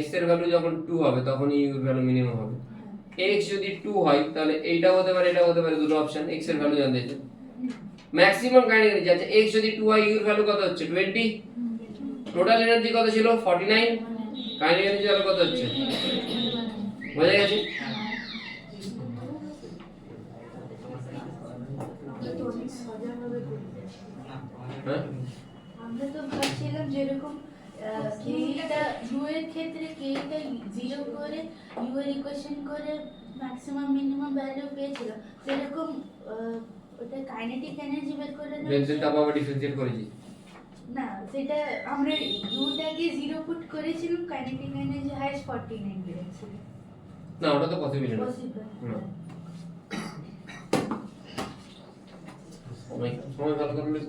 x এর ভ্যালু যখন 2 হবে তখন u এর ভ্যালু মিনিমাম হবে। x যদি 2 হয় তাহলে এইটা হতে পারে, এটা হতে পারে, দুটো অপশন। x এর ভ্যালু জানতে চাই, ম্যাক্সিমাম কাইনেটিক এনার্জি আছে। x যদি 2 হয় u এর ভ্যালু কত হচ্ছে 20, টোটাল এনার্জি কত ছিল 49, কাইনেটিক এনার্জি তাহলে কত হচ্ছে, বোঝা গেছে? আমরা তো ভাবছিলাম যেরকম কেটা ইউ এর ক্ষেত্রে কেটা 0 করে ইউ এর ইকুয়েশন করে ম্যাক্সিমাম মিনিমাম ভ্যালু পেয়েছিল সেরকম ওটা কাইনেটিক এনার্জি বের করে ডেল্টা তাপ আবার ডিফারেন্সিয়েট করেছি। না সেটা আমরা ইউটাকে 0 পুট করেছিলাম কাইনেটিক এনার্জি হাইস্ট 49 বেরিয়েছিল না ওটা তো পসিবল না। পসিবল না সময় ভালো করলে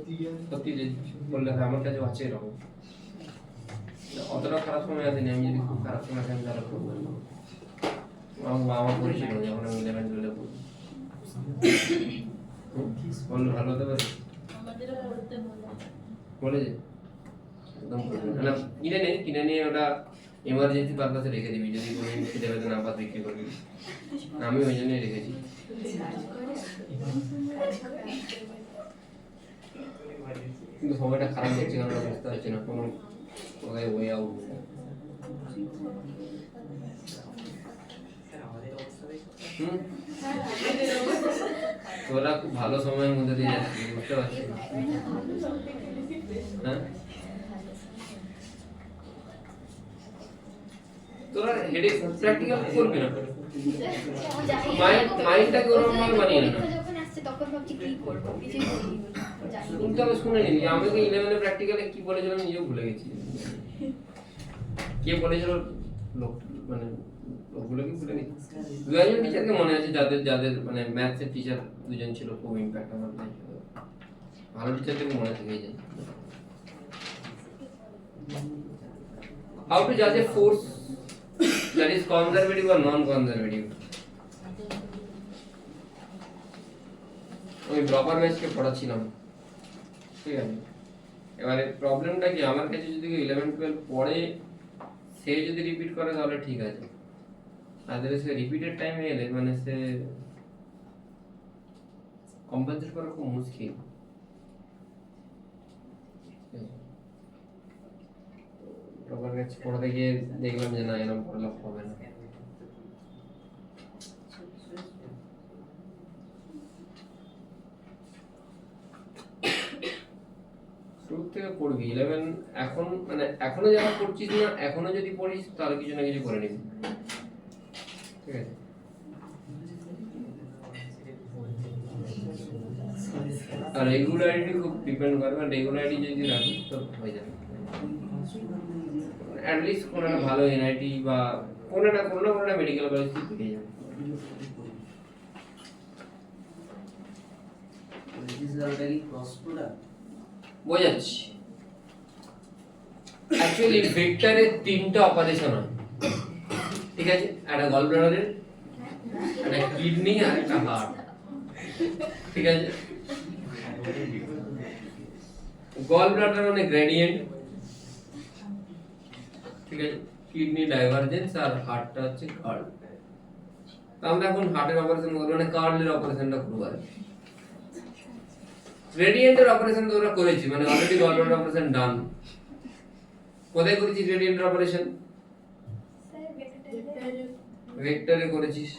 সত্যি যে বললে হ্যাঁ আমার কাছে আছে এরকম অতটা খারাপ সময় আসেনি। আমি যদি খুব খারাপ সময় আসেন তাহলে করবো আমার বাবা পরিচিত যখন আমি 11-12 পড়ি বললো ভালো হতে পারে আমাদেরও পড়তে বলেছে একদম না কিনে নিয়ে ওটা এমার্জেন্সি পারপাসে রেখে দিবি যদি কোনো খেতে পেতে না পাস বিক্রি করবি। আমি ওই জন্যই রেখেছি। কিন্তু সময়টা খারাপ হচ্ছে কারণ বুঝতে পারছি না কোনো কোথায় ওয়ে আউট। তোরা খুব ভালো সময়ের মধ্যে দিয়ে যাচ্ছিস বুঝতে পারছি। হ্যাঁ তোরা হেডেক প্র্যাকটিক্যাল করবি না মাইন্ডটাকে ওরকম ভাবে বানিয়ে না। যখন আসছে তখন ভাবছি কি করবো কিছুই করিনি জানি শুনতে হবে শুনে নিবি। আমাকে 11 প্র্যাকটিক্যালে কি বলেছিল আমি নিজেও ভুলে গেছি। কে বলেছিল লোক মানে লোকগুলো কি ভুলে গেছি। দু একজন টিচারকে মনে আছে যাদের মানে ম্যাথসের টিচার দুজন ছিল খুব ইম্প্যাক্ট আমার লাইফে। ভালো টিচারদেরকে মনে থেকেই যায়। How to judge a force that is conservative or non-conservative? আমি প্রপার ম্যাথকে পড়াচ্ছিলাম ঠিক আছে। এবারে প্রবলেমটা কি আমার কাছে যদি 11-12 পড়ে সে যদি রিপিট করে তাহলে ঠিক আছে। আদারওয়াইজ সে রিপিটেড টাইমে এলে মানে সে কম্পেনসেট করা খুব মুশকিল। প্রপার ম্যাথ পড়াতে গিয়ে দেখলাম যে না এরকম পড়লে হবে না। শুরু থেকে পড়বি 11 এখন মানে এখনো যারা পড়ছিস না এখনো যদি পড়িস তাহলে কিছু না কিছু করে নিবি ঠিক আছে। আর রেগুলারিটি খুব ডিপেন্ড করে কারণ রেগুলারিটি যদি রাখিস তো হয়ে যাবে। অ্যাটলিস্ট কোনো একটা ভালো এনআইটি বা কোনো না মেডিকেল কলেজ থেকে পেয়ে যাবে। বোঝাচ্ছি অ্যাকচুয়ালি ভেক্টরের 3টা অপারেশন হয় ঠিক আছে। একটা গল ব্লাডারের একটা কিডনি আর একটা হার্ট ঠিক আছে। গল ব্লাডার মানে গ্রেডিয়েন্ট ঠিক আছে, কিডনি ডাইভারজেন্স আর হার্টটা হচ্ছে কার্ল। তো আমরা এখন হার্টের অপারেশন করব মানে কার্লের অপারেশনটা করব আর গ্রেডিয়েন্টের অপারেশন তো আমরা করেছি মানে অলরেডি গল ব্লাডার অপারেশন ডান। কোথায় করেছি গ্রেডিয়েন্টের অপারেশন? ভেক্টরে করেছিস।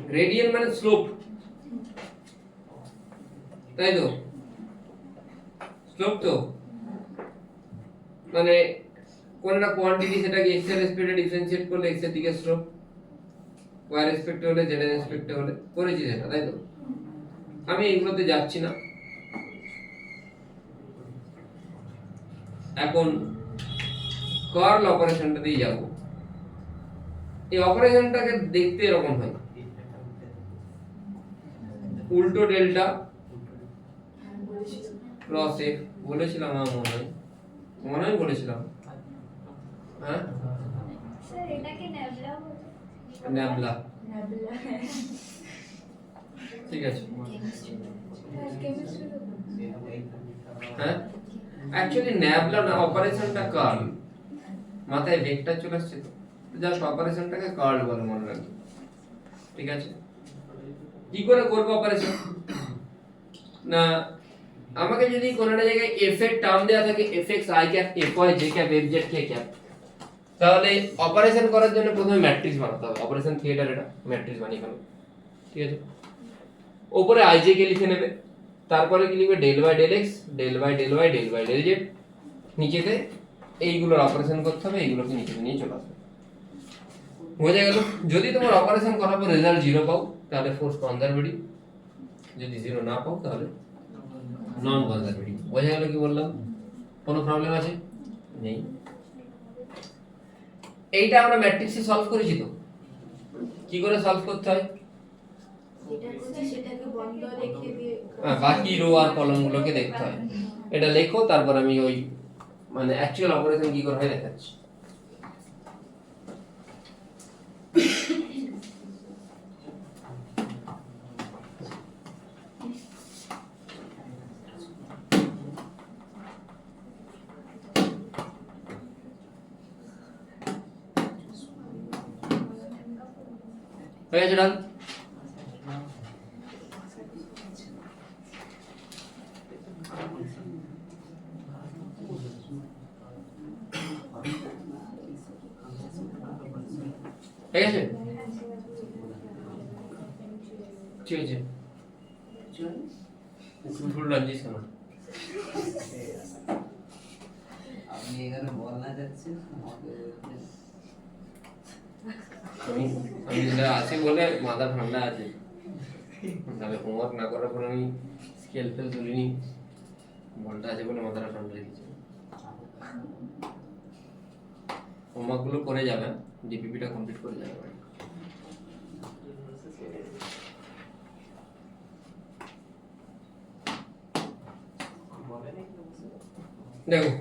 গ্রেডিয়েন্ট মানে স্লোপ তাই তো, স্লোপ তো মানে কোন একটা কোয়ান্টিটি সেটাকে x এর রেসপেক্টে ডিফারেন্সিয়েট করলে x এর দিকে স্লোপ, y এর রেসপেক্টে হলে z এর রেসপেক্টে হলে করেছি সেটা তাই তো। আমি এইগুলোতে যাচ্ছি না। এখন কার্ল অপারেশনটা দিয়ে যাব। এই অপারেশনটাকে দেখতে এরকম হয় উল্টো ডেল্টা ক্রস এফ বলেছিলাম আমার মনে হয় বলেছিলাম হ্যাঁ স্যার এটাকে ন্যাবলা বলে। ন্যাবলা ঠিক আছে হ্যাঁ। অ্যাকচুয়ালি ন্যাবলা না অপারেশনটা কার্ল, মাথায় ভেক্টর চলে আসছে তো জাস্ট অপারেশনটাকে কার্ল বলে মনে রাখবে ঠিক আছে। কি করে করব অপারেশন না, আমাকে যদি কোন একটা জায়গায় f এর টার্ম দেয়া থাকে fx i cap fy j cap fz k cap, তাহলে অপারেশন করার জন্য প্রথমে ম্যাট্রিক্স বানাতে হবে। অপারেশন থিয়েটার এটা ম্যাট্রিক্স বানিয়ে ফেলো ঠিক আছে। উপরে ij কে লিখে নেবে, তারপরে কি লিখবে del y del x del y del y del y del z নিচেতে এইগুলোর অপারেশন করতে হবে, এইগুলোকে নিচেতে নিয়ে চলে আসবে। বোঝা গেল? যদি তোমার অপারেশন করার পর রেজাল্ট 0 পাও তাহলে ফোর্স কনজারভেটিভ, যদি 0 না পাও তাহলে নন কনজারভেটিভ। বোঝা গেল কি বললাম? কোনো প্রবলেম আছে? নেই। এইটা আমরা ম্যাট্রিক্সে সলভ করেছি তো, কি করে সলভ করতে হয়? যেটা করছি সেটাকে বন্ধ রেখে দিয়ে বাকি রো আর কলমগুলোকে দেখতে হয়। এটা লেখো, তারপর আমি ওই মানে অ্যাকচুয়াল অপারেশন কি করে হয় দেখাচ্ছি। হয়ে গেছে ডান? হয়ে গেছে? ঠিক আছে, ফুল রাঞ্জিস কেন? আপনি এখানে বল না যাচ্ছেন আমাকে আমি আমি যেটা আছি বলে মাথা ঠান্ডা আছে, তাহলে হোমওয়ার্ক না করার পর আমি স্কেল ফেল তুলিনি, বলটা আছে বলে মাথাটা ঠান্ডা রেখেছি। হোমওয়ার্কগুলো করে যাবে, ডিপিপিটা কমপ্লিট করে যাবে। দেখো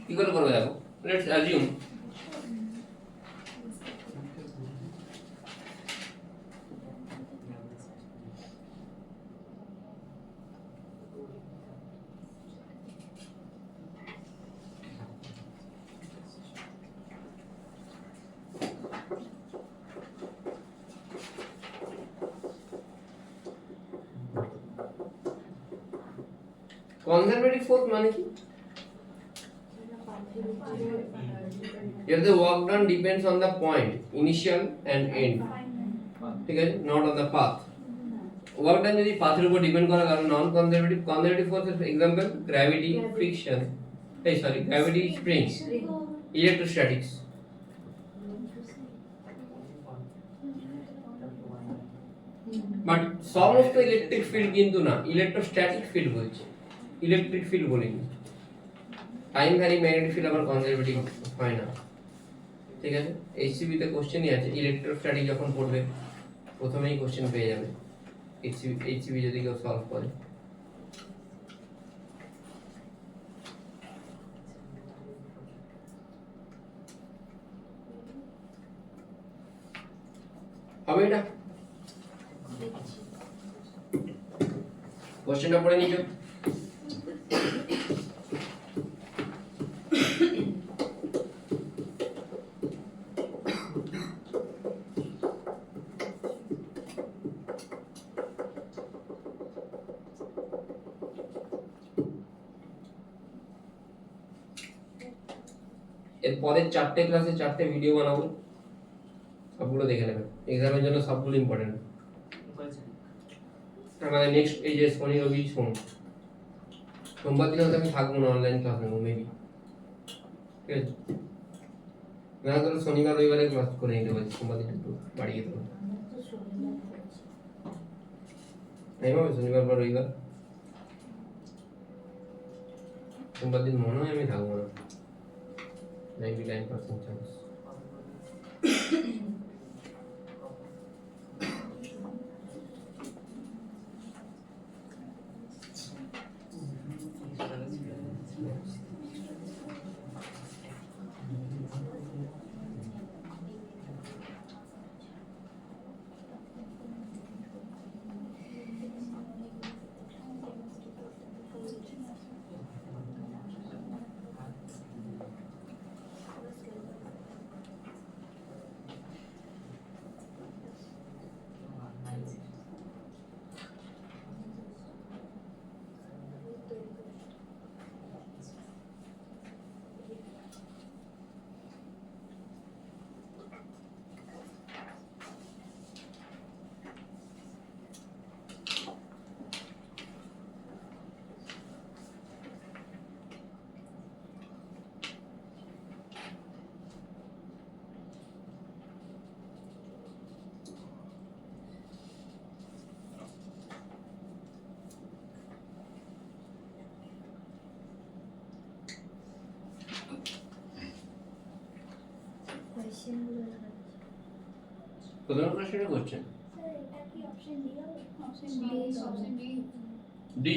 কি করে করবে দেখো, লেটস অ্যাজিউম কনজারভেটিভ ফোর্স মানে কি? Here the work done depends on the point, initial and end. ঠিক আছে, not on the path. Work done যদি পাথের উপর ডিপেন্ড করে তাহলে নন কনজারভেটিভ। কনজারভেটিভ ফোর্সের example gravity, friction, gravity, spring, electrostatics. But সমস্ত ইলেকট্রিক ফিল্ড কিন্তু না, ইলেকট্রোস্ট্যাটিক ফিল্ড বলছি, ইলেকট্রিক ফিল্ড বলিনি। টাইম ভ্যারি ম্যাগনেটিক ফিল্ড আবার কনজারভেটিভ হয় না। ঠিক আছে, এইচসিবি তে কোশ্চেনই আছে, ইলেকট্রোস্ট্যাটিক যখন পড়বে প্রথমেই কোশ্চেন পেয়ে যাবে এইচসিবি যদি কেউ সলভ করে। হবে এটা? কোশ্চেনটা পড়ে নিছো। এর পরের 4টে ক্লাসে 4টে ভিডিও বানাবো, সবগুলো দেখে নেবেন, এক্সামের জন্য সবগুলো ইম্পর্টেন্ট। আমাদের নেক্সট এই যে শনি রবি সোম, সোমবার দিনে হয়তো আমি থাকবো না, অনলাইন ক্লাস নেবো মেবি। ঠিক আছে, না করে শনিবার রবিবারে ক্লাস করে নিতে পারছি, সোমবার দিন একটু বাড়িয়ে দেবো। তাই হবে শনিবার বা রবিবার, সোমবার দিন মনে হয় আমি থাকবো না, 99% চান্স। কত নম্বর প্রশ্নটা করছেন? Option D option D D.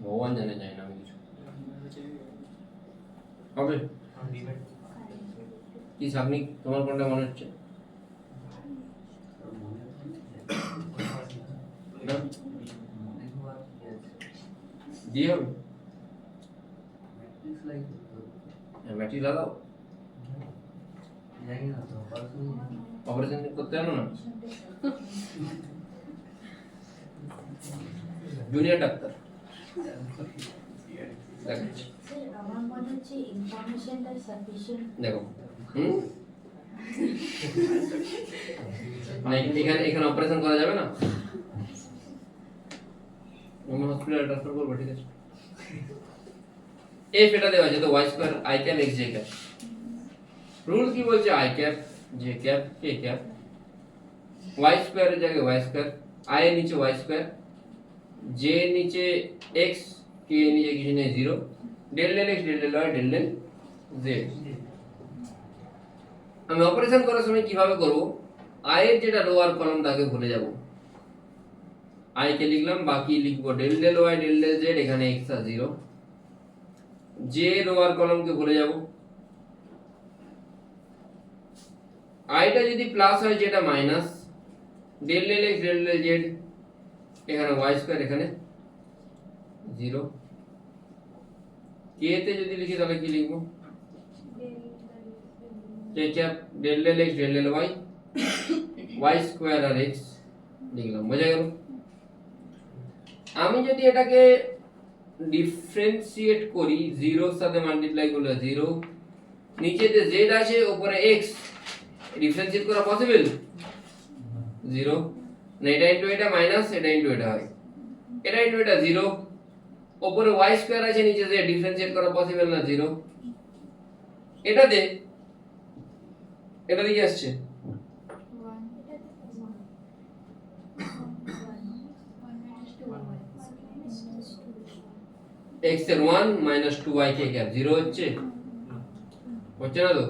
ভগবান জানে, যায় না আমি কিছু হবে কি সামনে তোমার কোনটা মনে হচ্ছে? ডি হবে। ব্যাটারি লাগাও, জানি না তো অপারেশন করতে জানো না? জুনিয়র ডাক্তার দেখাচ্ছি, স্যার আমার মনে হচ্ছে ইনফরমেশনটা সাফিশিয়েন্ট। দেখো মানে এখানে অপারেশন করা যাবে না, অন্য হসপিটালে ট্রান্সফার করবো, ঠিক আছে? এফ এটা দেওয়া আছে তো Y square I cap X J cap. Rule কি বলছে? I cap J cap K cap, Y স্কয়ারের জায়গায় ওয়াই স্কয়ার, আই এর নিচে ওয়াই স্কয়ার, জে এর নিচে এক্স, কে এর নিচে কিছু নেই, 0, del del x del del Y del del z. আমি অপারেশন করার সময় কিভাবে করব? আই এর যেটা লোয়ার কলাম তাকে ভুলে যাব, আই কে লিখলাম, বাকি লিখবো del del Y del del Z, এখানে এক্স আর 0, জে লোয়ার কলামকে ভুলে যাব, আইটা যদি প্লাস হয় যেটা minus, del del x del del Z, এখানে ওয়াই স্কয়ার, এখানে 0, কে তে যদি লিখি তাহলে কি লিখবো? K cap del del x del del Y, Y square আর এক্স লিখলাম, বোঝা গেল? আমি যদি এটাকে ডিফারেন্সিয়েট করি, 0 এর সাথে মাল্টিপ্লাই করলে 0, নিচেতে z আছে উপরে x, ডিফারেন্সিয়েট করা পসিবল? 0 না, এটা ইনটু এটা মাইনাস এটা ইনটু এটা হয়, এটা ইনটু এটা 0, উপরে y স্কয়ার আছে নিচে z, ডিফারেন্সিয়েট করা পসিবল না? 0। এটা দে, এটা দিয়ে আসছে x এর 1 মাইনাস 2y কে ক্যাপ 0 হচ্ছে না তো?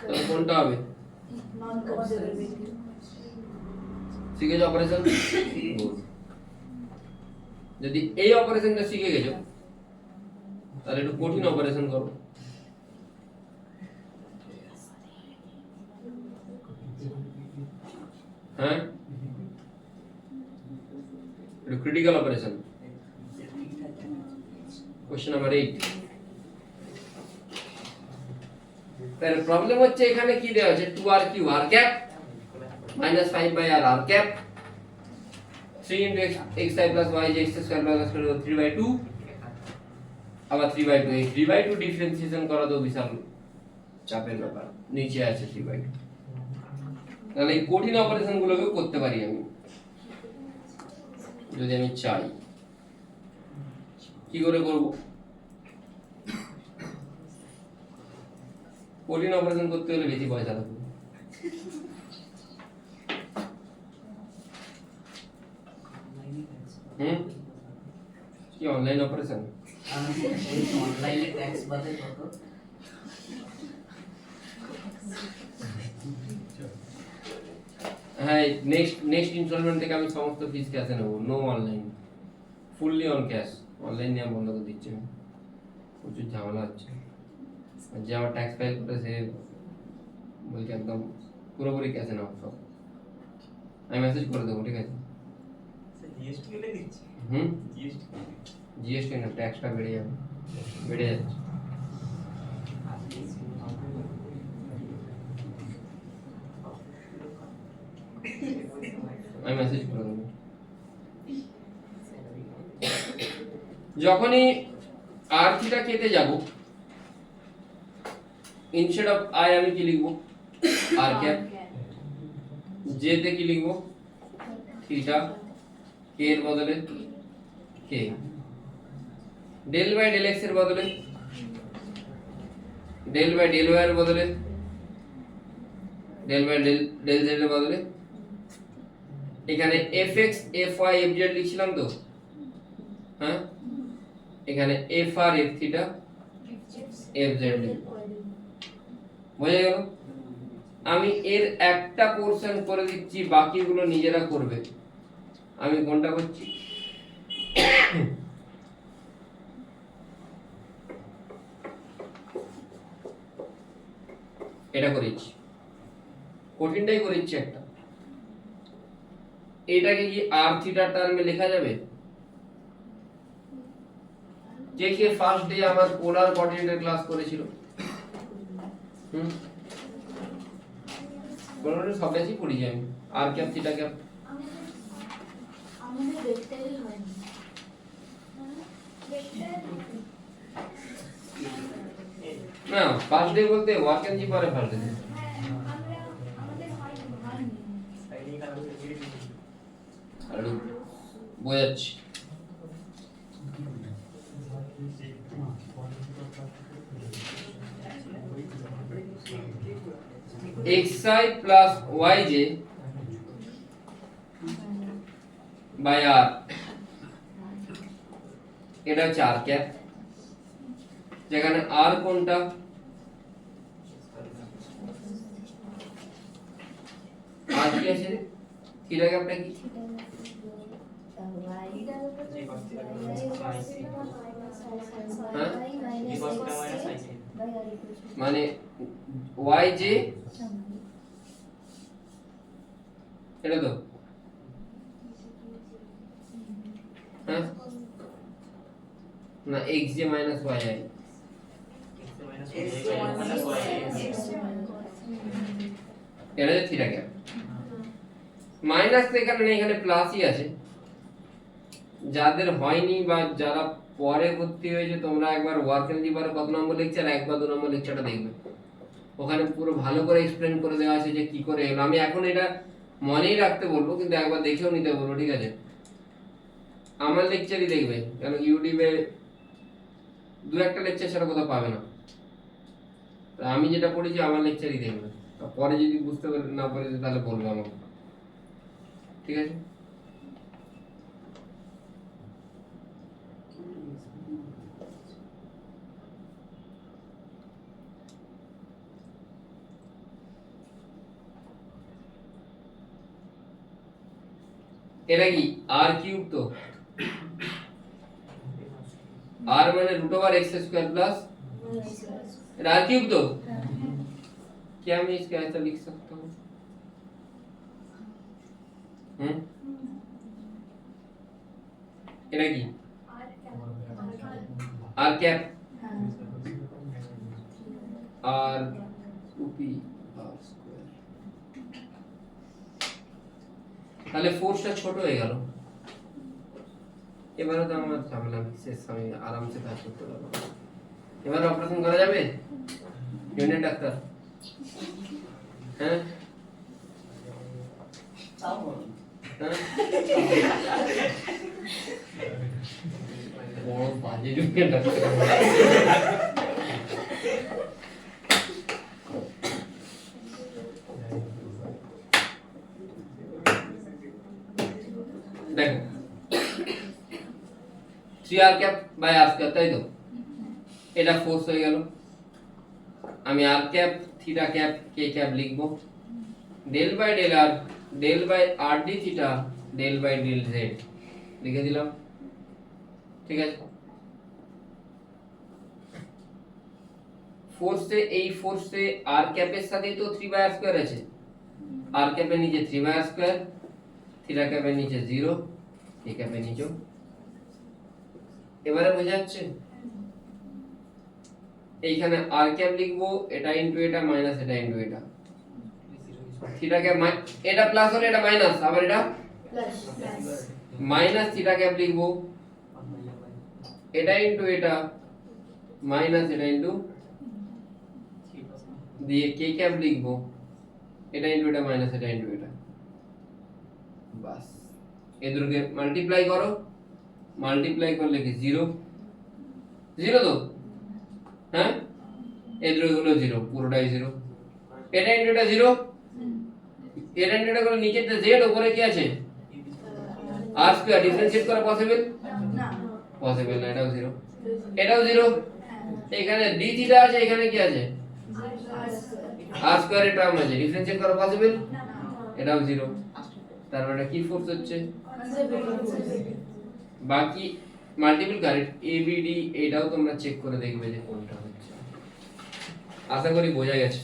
তাহলে কোনটা হবে? নন কনজারভেটিভ। শিখেছো অপারেশন? যদি এই অপারেশনটা শিখে গেছো তাহলে একটু কঠিন অপারেশন করো। হ্যাঁ, একটু ক্রিটিক্যাল অপারেশন। Question number 8। তার প্রবলেম হচ্ছে এখানে কি দেওয়া আছে? 2r q r cap minus 5/r r cap 3 into x I plus y x square plus x square 3/2 আবার 3/2। এই 3/2 ডিফারেন্সিয়েশন করা তো বিশাল চাপের ব্যাপার, নিচে আছে 3/2। তাহলে এই কঠিন অপারেশন গুলোকে করতে পারি আমি যদি আমি চাই। কি করে করব? কঠিন অপারেশন করতে হলে বেশি পয়সা লাগবে। কি অনলাইন অপারেশন? অনলাইনে ট্যাক্স বাদে কত? হ্যাঁ, নেক্সট ইনস্টলমেন্ট থেকে আমি সমস্ত ফিস ক্যাশে নেবো, no online, fully on cash. Online নিয়ে বন্ধ করে দিচ্ছি আমি, প্রচুর ঝামেলা হচ্ছে। যে আমার ট্যাক্স ফাইল করে সে বলছে একদম পুরোপুরি ক্যাশে নাও সব। আমি মেসেজ করে দেবো, ঠিক আছে? জিএসটি কেটে দিচ্ছি। জিএসটি না, ট্যাক্সটা বেড়ে যাবে, বেড়ে যাচ্ছে। আমি মেসেজ করে দেবো। যখনই আর থিটা কেটে যাব, ইনস্টেড অফ আই আমি কি লিখবো? আর ক্যাপ। জে তে কি লিখবো? থিটা। কে এর বদলে কে। ডেল বাই ডেল এক্স এর বদলে ডেল বাই ডেল ওয়াই এর বদলে ডেল বাই ডেল জেড এর বদলে এখানে fx fy fz লিখছিলাম তো, হ্যাঁ এখানে F R F theta F Z লিখবো বোঝা গেল আমি এর একটা পোরশন করে দিচ্ছি বাকিগুলো নিজেরা করবে আমি কোনটা করছি এটা করেছি কঠিনটাই করেছি একটা এটাকে কি আর থিটা টার্মে লেখা যাবে যে কে ফার্স্ট ডে আমার পোলার কোঅর্ডিনেটের ক্লাস করেছিল পোলারের সব বেশি পড়ি যাই আমি আর ক্যাপ থিটা ক্যাপ আমাদের ভেক্টরই হয়নি না ফার্স্ট ডে বলতে ওয়ার্ক এন্ড জি পরে ফার্স্ট ডে সাইডে কাজ করতে আর বোঝাচ্ছি xi plus yj by r এটা হচ্ছে r ক্যাপ যেখানে r কোনটা r কি আছে রে থিটা ক্যাপটা কি জি cos theta হ্যাঁ জি cos theta minus i sin মানে yj এটা তো হ্যাঁ না xj minus yi x minus y এটা হচ্ছে থিটা ক্যাপ মাইনাস তো এখানে নেই এখানে প্লাসই আছে যাদের হয়নি বা যারা পরে ভর্তি হয়েছে তোমরা একবার ওয়ার্ক এন্ড লিভারে কত নম্বর লেকচার একবার 2 নম্বর লেকচারটা দেখবে ওখানে পুরো ভালো করে এক্সপ্লেন করে দেওয়া আছে যে কি করে এলো আমি এখন এটা মনেই রাখতে বলবো কিন্তু একবার দেখেও নিতে বলবো ঠিক আছে আমার লেকচারই দেখবে কারণ ইউটিউবে দু একটা লেকচার ছাড়া কোথাও পাবে না আমি যেটা পড়েছি আমার লেকচারই দেখবে পরে যদি বুঝতে না পারে তাহলে বলবে আমাকে ঠিক আছে এটা কি r কিউব তো r মানে √x² प्लस r क्यूब तो क्या मैं इसका ऐसा लिख सकता हूँ এটা কি r cap r 2p r square তাহলে ফোর্সটা ছোট হয়ে গেল এবারে তো আমার ঝামেলা শেষ আমি আরামসে কাজ করতে পারবো এবার অপারেশন করা যাবে ইউনিয়ন ডাক্তার হ্যাঁ তাও বলুন। হ্যাঁ বড় বাজে ইউনিয়ন ডাক্তার দেখো 3r cap by r square তাই তো এটা ফোর্স হয়ে গেল আমি r cap theta cap k cap লিখবো del by del r del by r d theta del by del z লিখে দিলাম ঠিক আছে ফোর্সে এই ফোর্সে r ক্যাপের সাথেই তো 3/r স্কয়ার আছে r ক্যাপের নিচে 3/r স্কয়ার থিটা ক্যাপের নিচে 0 k ক্যাপের নিচে এবারে বোঝা যাচ্ছে এইখানে r ক্যাপ লিখবো এটা ইনটু এটা মাইনাস এটা ইনটু এটা থিটা ক্যাপ এটা প্লাস হলে এটা মাইনাস আবার এটা প্লাস মাইনাস থিটা ক্যাপ লিখবো এটা ইনটু এটা মাইনাস এটা ইনটু দিয়ে k ক্যাপ লিখবো এটা ইনটু এটা মাইনাস এটা ইনটু এটা বাস এই দুটোকে মাল্টিপ্লাই করো মাল্টিপ্লাই করলে কি 0 0 তো হ্যাঁ এই দুটো হলো 0 পুরোটাই 0 এটা ইনটু এটা 0 এটা ইনটু এটা করে নিচেটা z উপরে কি আছে r স্কয়ার ডিফারেন্সিয়েট করা পসিবল না পসিবল না, এটাও জিরো, এটাও জিরো। এখানে ডি থিটা আছে, এখানে কি আছে আর স্কয়ারের টার্ম আছে, ডিফারেন্সিয়েট করা পসিবল, এটাও জিরো। তার মানে কি ফোর্স হচ্ছে, বাকি মাল্টিপল কারেন্ট এবিডি এটাও তোমরা চেক করে দেখবে যে কোনটা হচ্ছে। আশা করি বোঝা গেছে।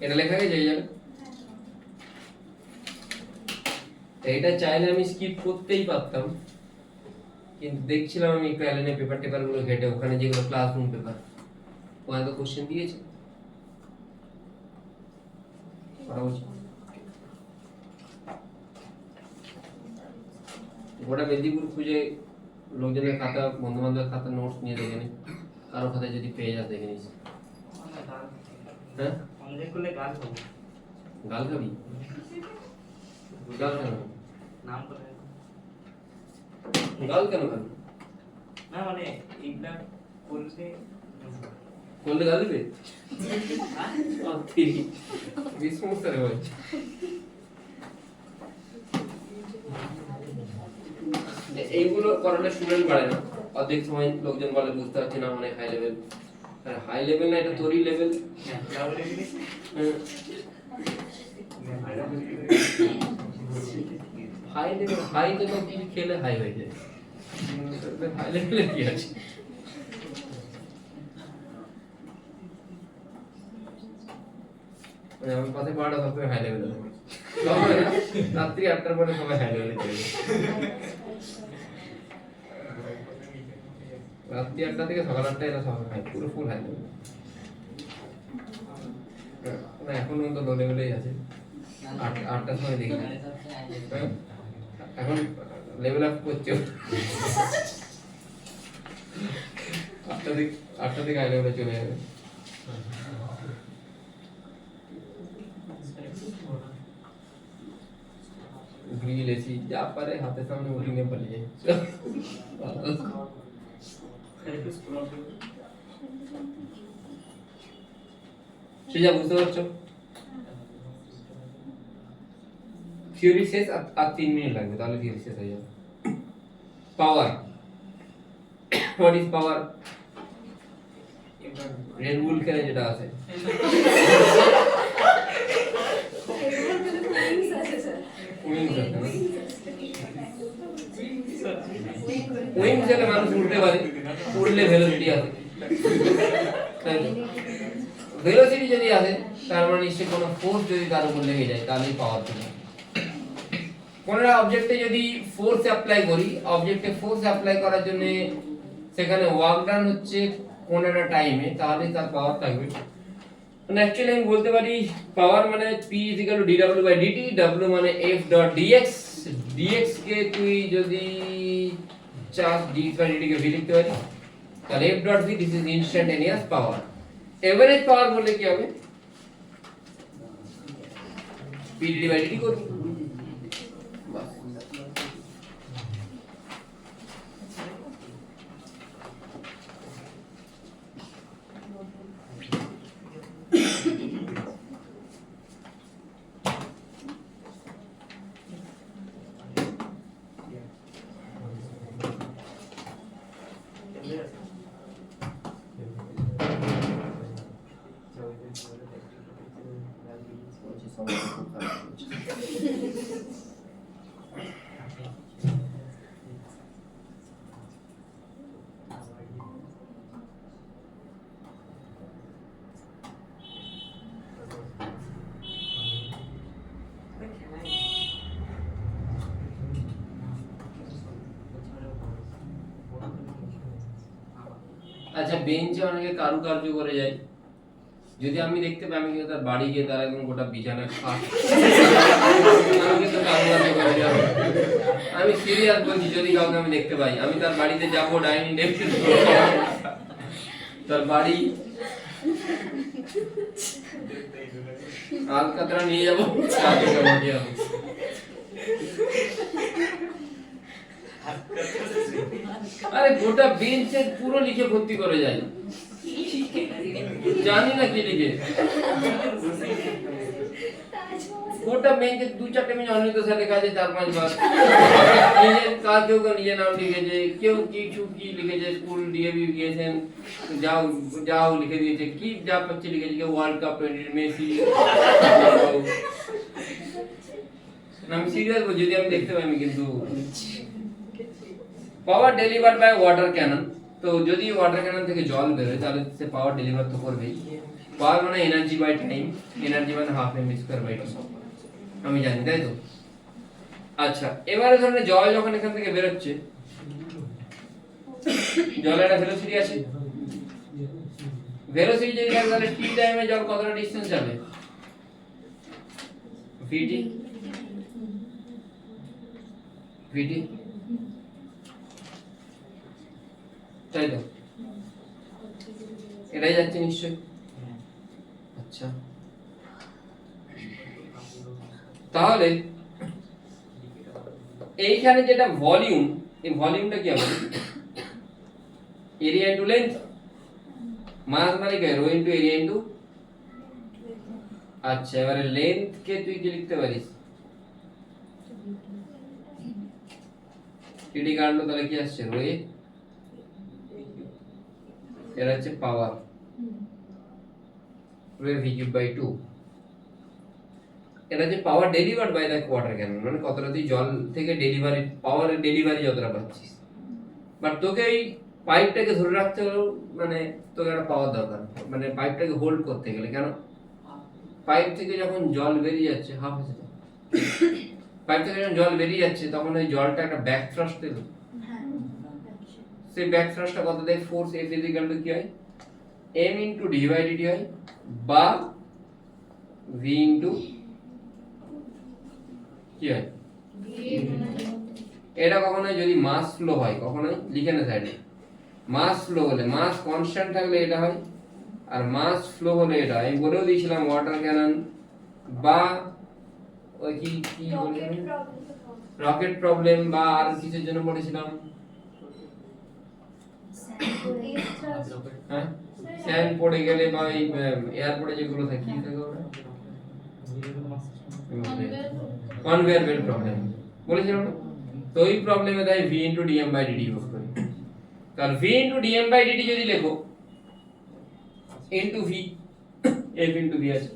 এটা লেখা গেছে এই জায়গায়। এটা চাইলে আমি স্কিপ করতেই পারতাম, কিন্তু দেখছিলাম আমি একটু অ্যালেনের পেপার গুলো ঘেটে, ওখানে যেগুলো ক্লাসরুম পেপার ওখানে তো কোশ্চেন দিয়েছে। গোটা মেদিনীপুর খুঁজে লোকজনের খাতা, বন্ধু বান্ধবের খাতা, নোটস নিয়ে দেখে নি, কারো খাতায় যদি পেয়ে যা দেখে নিস। হ্যাঁ অনলাইন করলে গাল খাবো। গাল খাবি? গাল কেন? নাম করে গাল কেন খাবি? না মানে এইগুলা করলে করলে গাল দিবে? সমস্যা রে ভাই। এইগুলো করালে স্টুডেন্ট বাড়ে না, অর্ধেক সময় লোকজন বলে বুঝতে পারছি না, অনেক হাই লেভেল। হাই লেভেল না, এটা তোরই লেভেল। হাই লেভেল, হাই তো কিছু খেলে হাই হয়ে যায়, হাই লেভেলে কি আছে? আমার পাশে পড়াটা সবসময় হাই লেভেলে থাকে, রাত্রি 8টার পরে সবাই হাই লেভেলে চলে যায়। রাত্রি 8টা থেকে সকাল 8টা এরা সবাই হাই, পুরো ফুল হাই লেভেল। না এখন তো লো লেভেলেই আছে, 8টার সময় দেখি এখন লেভেল আপ করছে। 8টা থেকে হাই লেভেলে চলে যাবে। গ্রিল এসি যা পারে হাতের সামনে উঠে নিয়ে পালিয়ে যায়। সে যা বুঝতে পারছো, থিওরি শেষ আর 3 মিনিট লাগবে, তাহলে থিওরি শেষ হয়ে যাবে। Power, what is power? Red Bull খেলে যেটা আছে, উইংস আছে না? উইংস এলে মানুষ উঠতে পারে, উড়লে ভেলোসিটি আছে, তাই তো? ভেলোসিটি যদি আসে তার মানে নিশ্চয়ই কোনো ফোর্স যদি তার উপর লেগে যায় তাহলেই পাওয়ার চলে। কোনো একটা অবজেক্টে যদি ফোর্স অ্যাপ্লাই করি, অবজেক্টে ফোর্স অ্যাপ্লাই করার জন্য সেখানে ওয়ার্ক ডান হচ্ছে কোনো একটা টাইমে, তাহলেই তার পাওয়ার থাকবে। মানে অ্যাকচুয়ালি আমি বলতে পারি পাওয়ার মানে P = dW/dt, W মানে F.dx, dx কে তুই যদি চার্জ dx/dt কে v লিখতে পারি, তাহলে F.v this is instantaneous power. Average power বললে কি হবে? P/dt করবি, বাস। আচ্ছা, বেঞ্চে অনেকে কারুকার্য করে যায়, যদি আমি দেখতে পাই, আমি কিন্তু তার বাড়ি গিয়ে তার একদম গোটা বিছানা খাট, আমি কিন্তু কারুকার্য করে যাবো। আমি সিরিয়াস বলছি, যদি কাউকে আমি দেখতে পাই, আমি তার বাড়িতে যাবো, ডাইনিং টেবিল, তার বাড়ি আলকাতরা নিয়ে যাবো, আরে গোটা বেঞ্চের পুরো লিখে ভর্তি করে যায়, জানি না কি লিখে। গোটা বেঞ্চে 2-4টে বেঞ্চ অনিত স্যার লেখা আছে 4-5 বার। নিজের কাজ কেউ নিজের নাম লিখেছে, কেউ কিছু কি লিখেছে, স্কুল ডিএবি গিয়েছেন, যাও যাও লিখে দিয়েছে, কি যা পাচ্ছে লিখেছে, কেউ ওয়ার্ল্ড কাপ মেসি। আমি সিরিয়াস বলছি, যদি আমি দেখতে পাই আমি কিন্তু পাওয়ার ডেলিভার্ড বাই ওয়াটার ক্যানন। তো যদি ওয়াটার ক্যানন থেকে জল বেরোয় তাহলে সে পাওয়ার ডেলিভার তো করবেই। পাওয়ার মানে এনার্জি বাই টাইম, এনার্জি মানে half mv square by time, আমি জানি তাই তো। আচ্ছা এবারে ধরুন জল যখন এখান থেকে বেরোচ্ছে, জলের একটা ভেলোসিটি আছে, ভেলোসিটি যদি থাকে তাহলে টি টাইমে জল কতটা ডিসটেন্স যাবে, ভিটি ভিটি, তাই তো, এটাই যাচ্ছে নিশ্চয়ই। আচ্ছা তাহলে এইখানে যেটা ভলিউম, এই ভলিউমটা কি হবে, এরিয়া ইনটু লেন্থ, মাস মানে কি রো ইনটু এরিয়া ইনটু। আচ্ছা এবারে লেন্থ কে তুই কি লিখতে পারিস, টিডি কাটলো তাহলে কি আসছে, রো এ, এর হচ্ছে power, rho A V cube by 2। এটা যে power delivered by the water cannon, মানে কতটা তুই জল থেকে ডেলিভারি, পাওয়ারের ডেলিভারি যতটা পাচ্ছিস। বাট তোকে এই পাইপটাকে ধরে রাখতে হলো, মানে তোকে একটা পাওয়ার দরকার, মানে পাইপটাকে হোল্ড করতে গেলে। কেন, পাইপ থেকে যখন জল বেরিয়ে যাচ্ছে, হাফ আছে তো, পাইপ থেকে যখন জল বেরিয়ে যাচ্ছে তখন ওই জলটা একটা ব্যাক থ্রাস্ট দিল, সেই ব্যাক থ্রাস্টটা কত দেয়, ফোর্স এফ ইকুয়াল টু কি হয়, m into d by dt হয়, বা ভি ইনটু কি হয়, এটা কখনোই যদি মাস ফ্লো হয়, কখনোই লিখে না সাইডে, মাস ফ্লো হলে, মাস কনস্ট্যান্ট থাকলে এটা হয়, আর মাস ফ্লো হলে এটা। আমি বলেও দিয়েছিলাম ওয়াটার ক্যানন বা ওই কি কি রকেট প্রবলেম, বা আর কিছুর জন্য পড়েছিলাম, হ্যাঁ স্যান্ড পড়ে গেলে বা এই এয়ারপোর্টে যেগুলো থাকে কি থাকে ওটা, কনভেয়ার বেল্ট প্রবলেম বলেছিলাম না। তো ওই প্রবলেমে তাই V into DM by DT use করি। তাহলে V into DM by DT যদি লেখো into V, F into V আছে,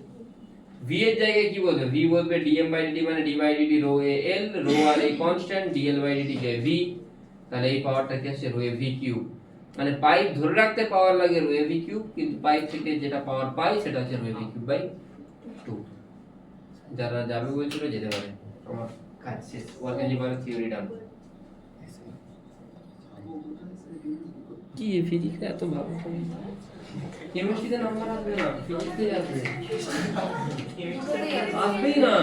ভি এর জায়গায় কি বলবে, ভি বলবে ডিএম বাই ডিটি মানে D by DT rho A L, rho আর এই কনস্ট্যান্ট, ডিএল বাই ডিটি কে ভি, তাহলে এই পাওয়ারটা কি আসছে, রো এ ভি কিউব। মানে পাইপ ধরে রাখতে পাওয়ার লাগে রো এ ভি কিউব, কিন্তু পাইপ থেকে যেটা পাওয়ার পাই সেটা হচ্ছে rho A V cube by 2। যারা যাবে বলছিল যেতে পারে, আমার কাজ শেষ, ওয়ার্ক এলিভার থিওরি ডান। কি ফিজিক্সে এত ভালো, কেমিস্ট্রিতে নাম্বার আসবে না, ফিজিক্সে আসবে, আসবেই না,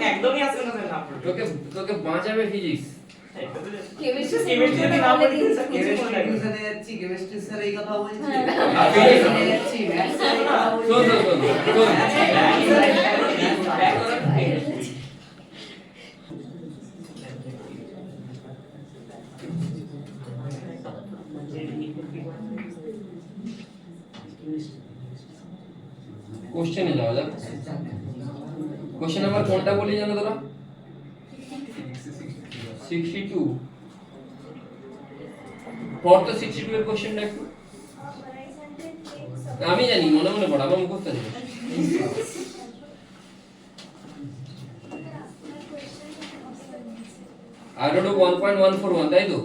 একদমই আসবে না স্যার নাম্বার, তোকে তোকে বাঁচাবে ফিজিক্স। কেমিস্ট্রি না বলে টিউশনে যাচ্ছি, কেমিস্ট্রি স্যার এই কথা বলছে, টিউশনে যাচ্ছি ম্যাথস স্যার এই কথা বলছে। শোন শোন শোন কোশ্চেনে যাওয়া যাক। কোশ্চেন নাম্বার কোনটা বলি জানো তোরা, 62। পড় তো 62 এর কোশ্চেনটা একটু, আমি জানি মনে মনে পড়া, আমার মুখস্থ আছে। আর ওটা 1.141 তাই তো,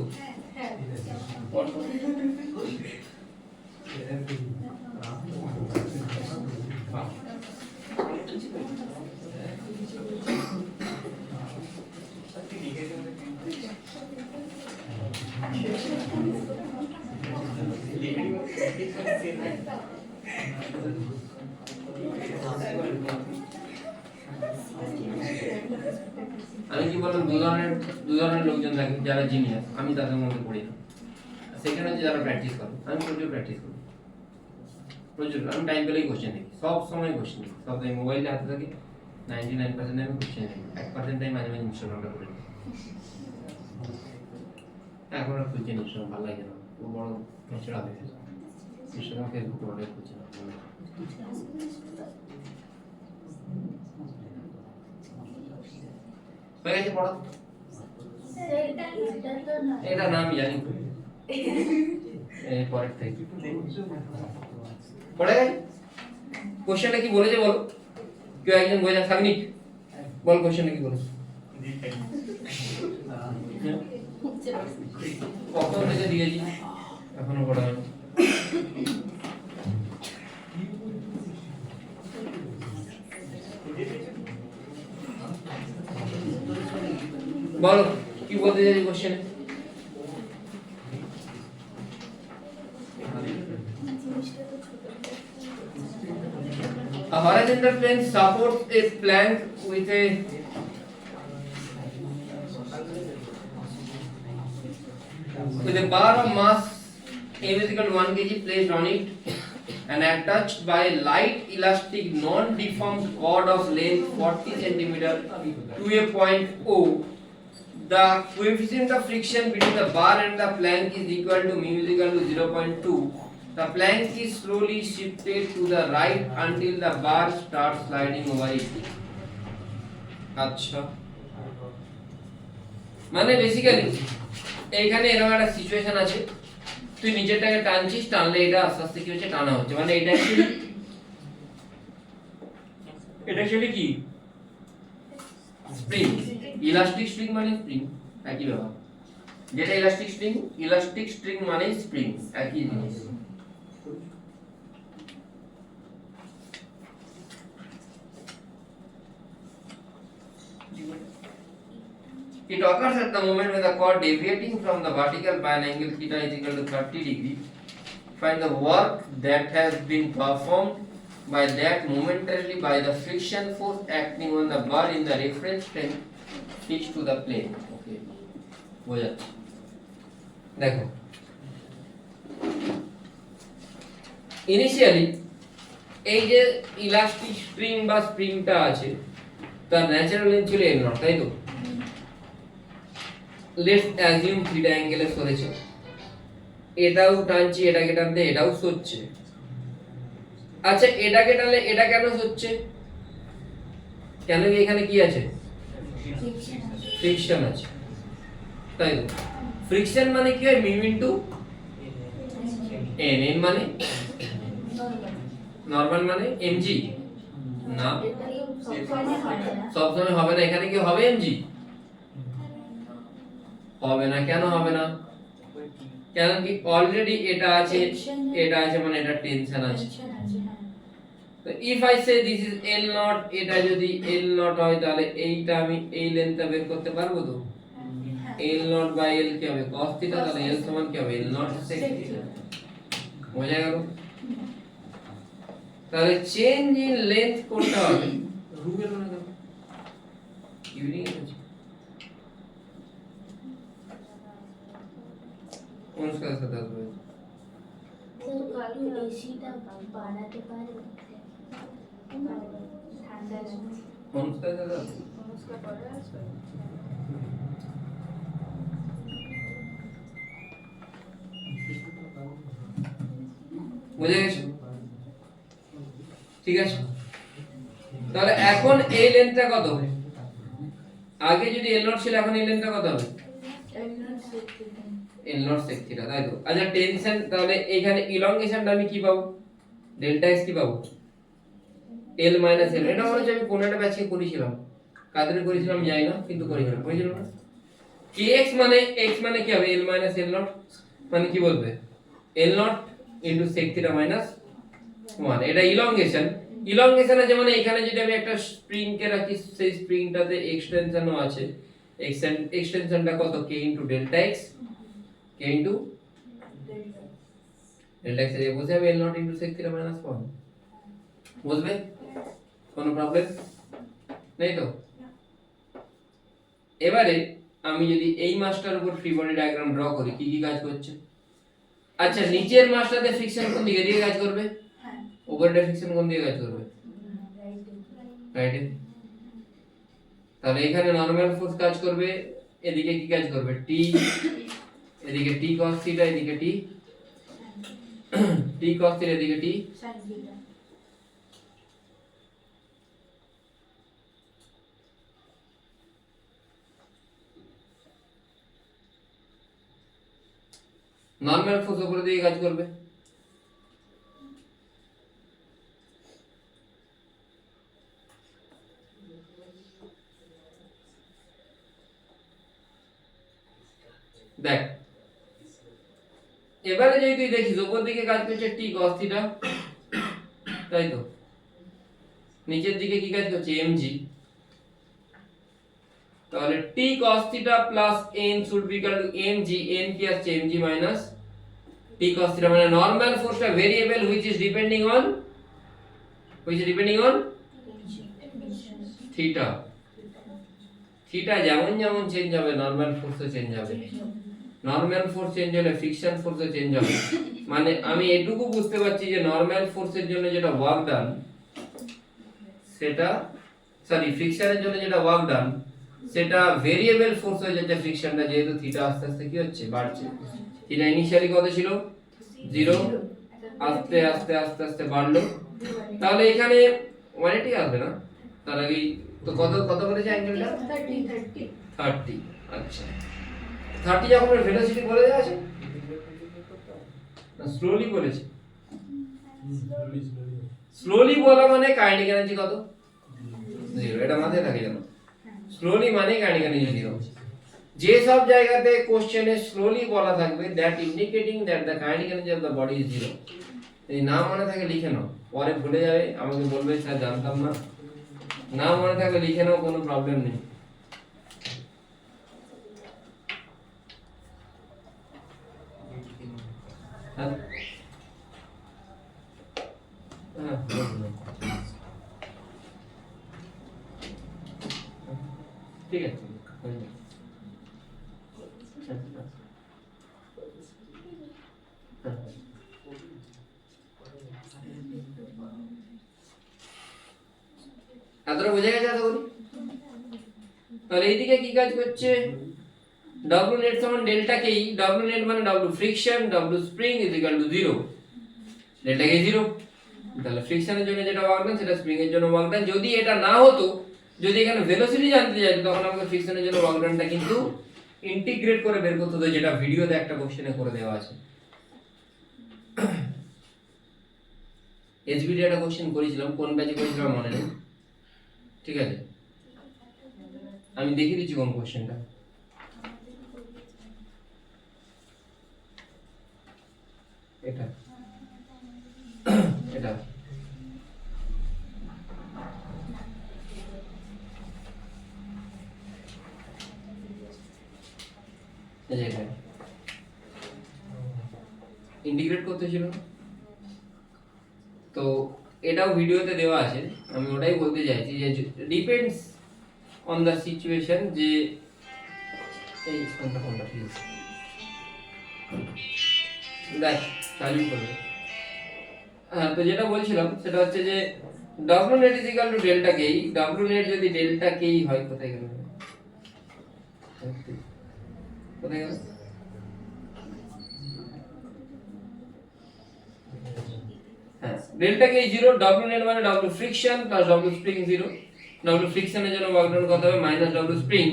আমি কি বললাম, দু ধরনের লোকজন থাকে, যারা জিনিয়াস, আমি তাদের মধ্যে পড়ি না। সেকেন্ড হচ্ছে যারা প্র্যাকটিস করে, আমি প্রচুর প্র্যাকটিস করি, প্রচুর। আমি টাইম পেলেই কোশ্চেন দেখি, সব সময় কোশ্চেন দেখি, সব টাইম মোবাইলে হাতে থাকি, 99% আমি কোশ্চেন দেখি, 1% টাইম মাঝে মাঝে ইনস্টাগ্রামটা করে নিই। এখন আর খুঁজছি না, ইনস্টাগ্রাম ভালো লাগে না, ও বড় ন্যাচারাল হয়ে গেছে। ইনস্টাগ্রাম ফেসবুক অনেক খুঁজছি না। হয়ে গেছে পড়া? স্যার এটা তো না এটা নাম জানি পরের থেকে পড়ে গেছে। কোশ্চেনটা কি বলেছে বলো, কেউ একজন বোঝা সাগনিক বল কোশ্চেনটা কি বলেছে। কখন থেকে দিয়েছি এখনো পড়া হয়নি। বলো কি বলতে চাইছি কোশ্চেনে। A horizontal plane supports a plank with a bar of mass m is equal to 1 kg placed on it and attached by a light elastic non-deformed cord of length 40 cm to a point O. The coefficient of friction between the bar and the plank is equal to mu is equal to 0.2. The plank is slowly shifted to the right until the bar starts sliding over it. আচ্ছা, মানে বেসিক্যালি এইখানে এরকম একটা সিচুয়েশন আছে, তুই নিচেরটাকে টানছিস, টানলে এটা আস্তে আস্তে কি হচ্ছে টানা হচ্ছে, মানে এটা অ্যাকচুয়ালি কি স্প্রিং। ইলাস্টিক স্প্রিং মানে স্প্রিং একই ব্যাপার, যেটা ইলাস্টিক স্প্রিং মানে স্প্রিং একই জিনিস। It occurs at the moment when the cord deviating from the vertical by an angle theta is equal to 30 degrees. Find the work that has been performed by that momentarily by the friction force acting on the bar in the reference frame fixed to the plane. Okay. বোঝা দেখো, ইনিশিয়ালি এই যে ইলাস্টিক স্প্রিং বা স্প্রিংটা আছে তার ন্যাচারাল লেন্থ ছিল l0, তাই তো? লেটস অ্যাজিউম থিটা অ্যাঙ্গেলে সরেছে, এটাও টানছি, এটাকে টানতে এটাও সরছে। আচ্ছা, এটাকে টানলে এটা কেন সরছে? কেন কি এখানে কি আছে? ফ্রিকশন আছে, তাই তো? ফ্রিকশন মানে কি হয়? Mu into N. এন মানে নরমাল মানে এমজি না, সব সময় হবে না। এখানে কি হবে এমজি? হবে না। কেন হবে না? কেন কি অলরেডি এটা আছে, এটা আছে মানে এটা টেনশন আছে। তো if I say this is L not, এটা যদি L নট হয় তাহলে এইটা আমি এই লেন্থটা বের করতে পারবো তো? L নট বাই L কি হবে? cos থিটা, তাহলে L সমান কি হবে? L not sec theta. বোঝা গেল? তাহলে চেঞ্জ ইন লেন্থ কোনটা হবে? রুবেল না কেন ইউনিক আছে কোন স্কেল সাথে আসবে? স্যার কালু এসিটা বাড়াতে পারে ঠান্ডা লাগছে। কোন স্কেল সাথে আসবে? বুঝে গেছো? ঠিক আছে, তাহলে এখন এই লেন্থটা কত? আগে যদি L নট ছিল, এখন এই লেন্থটা কত হবে? L নট sec থিটা, তাই তো? আচ্ছা, টেনশন, তাহলে এখানে ইলংগেশনটা আমি কি পাবো? ডেল্টা এক্স কি পাবো? L minus L। এটা মনে হচ্ছে আমি কোন একটা ব্যাচে করেছিলাম, কাদের করেছিলাম জানি না, কিন্তু করেছিলাম, বুঝছিলাম না? kx মানে x মানে কি হবে? L মাইনাস L নট, মানে কি বলবে? L not into sec theta minus 1। এটা ইলংগেশন। ইলংগেশন আছে মানে এখানে যদি আমি একটা স্প্রিং কে রাখি, সেই স্প্রিংটাতে এক্সটেনশনও আছে। এক্সটেনশনটা কত? k into delta x, k into delta x এর বসে আমি L not into sec theta minus 1। বুঝবে? কোনো প্রবলেম নেই তো? এবারে আমি যদি এই মাসটার উপর ফ্রি বডি ডায়াগ্রাম ড্র করি, কি কি কাজ করছে? আচ্ছা, নিচের মাসটাতে ফ্রিকশন কোন দিকে দিয়ে কাজ করবে? হ্যাঁ, উপরের ফ্রিকশন কোন দিকে কাজ করবে? রাইটে। তাহলে এখানে নরমাল ফোর্স কাজ করবে, এদিকে কি কাজ করবে? টি, এদিকে টি cos থিটা, এদিকে টি cos থিটা, এদিকে টি সাইন থিটা। নরমাল ফোর্স উপরের দিকে কাজ করবে। দেখ এবারে যদি তুই দেখিস উপর দিকে কাজ করছে টি cos থিটা, তাই তো নিচের দিকে কি কাজ করছে mg, তাহলে t cos theta plus n should be equal to mg, n কি আসছে mg minus t cos theta, মানে নরমাল ফোর্সটা variable which is depending on theta. Theta যেমন যেমন চেঞ্জ হবে নরমাল ফোর্সও চেঞ্জ হবে, নরমাল ফোর্স চেঞ্জ হলে ফ্রিকশন ফোর্সও চেঞ্জ হবে। মানে আমি এটুকু বুঝতে পারছি যে নরমাল ফোর্সের জন্য যেটা ওয়ার্ক ডান সেটা, সরি ফ্রিকশনের জন্য যেটা ওয়ার্ক ডান সেটা ভেরিয়েবল ফোর্স হয়ে যাচ্ছে ফ্রিকশনটা, যেহেতু থিটা আস্তে আস্তে কি হচ্ছে বাড়ছে। থিটা ইনিশিয়ালি কত ছিল 0, আস্তে আস্তে আস্তে আস্তে বাড়লো। তাহলে এখানে 180 আসবে না, তার আগে তো কত কত করেছে অ্যাঙ্গেলটা 30। আচ্ছা 30 যখন ভেলোসিটি বলে দেওয়া আছে না স্লোলি বলেছে, স্লোলি বলা মানে কাইনেটিক এনার্জি কত 0, এটা মাথায় থাকে জানো। স্লোলি মানে কাইনেটিক এনার্জি 0। যে সব জায়গাতে কোশ্চেনে স্লোলি বলা থাকবে that indicating that the kinetic energy of the body is 0। এই না মনে থাকে লিখে নাও, পরে ভুলে যাবে আমাকে বলবে স্যার জানতাম না। না মনে থাকলে লিখে নাও, কোনো প্রবলেম নেই। হ্যাঁ ঠিক আছে এতটা বোঝা গেছে আশা করি। তাহলে এইদিকে কি কাজ করছে W net সমান ডেল্টা কে, W net মানে W friction, W spring is equal to 0, delta K 0। তাহলে ফ্রিকশনের জন্য যেটা ওয়ার্ক ডান সেটা স্প্রিং এর জন্য ওয়ার্ক ডান। যদি এটা না হতো, যদি এখানে ভেলোসিটি জানতে চাইতো তখন আমাকে ফ্রিকশনের জন্য ওয়ার্ক ডানটা কিন্তু ইন্টিগ্রেট করে বের করতে হতো, যেটা ভিডিওতে একটা কোশ্চেনে করে দেওয়া আছে। এসবিডি একটা কোশ্চেন করেছিলাম, কোন ব্যাচে করেছিলাম মনে নেই, ঠিক আছে আমি দেখিয়ে দিচ্ছি কোন কোশ্চেনটা। এটা এটা ইন্টিগ্রেট করতে ছিল, তো এটাও ভিডিওতে দেওয়া আছে। আমি ওটাই বলতে চাইছি যে ডিপেন্ডস অন দ্য সিচুয়েশন, যে এই কোনটা কোনটা প্লিজ দেখ চালু করবে। হ্যাঁ তো যেটা বলছিলাম সেটা হচ্ছে যে W net is equal to delta K, W net যদি delta K হয়, কোথায় গেল কোথায় গেল হ্যাঁ ডেল্টা কে 0, W net মানে W friction plus W spring 0। W ফ্রিকশনের জন্য ওয়ার্ক ডান কত হবে মাইনাস W স্প্রিং,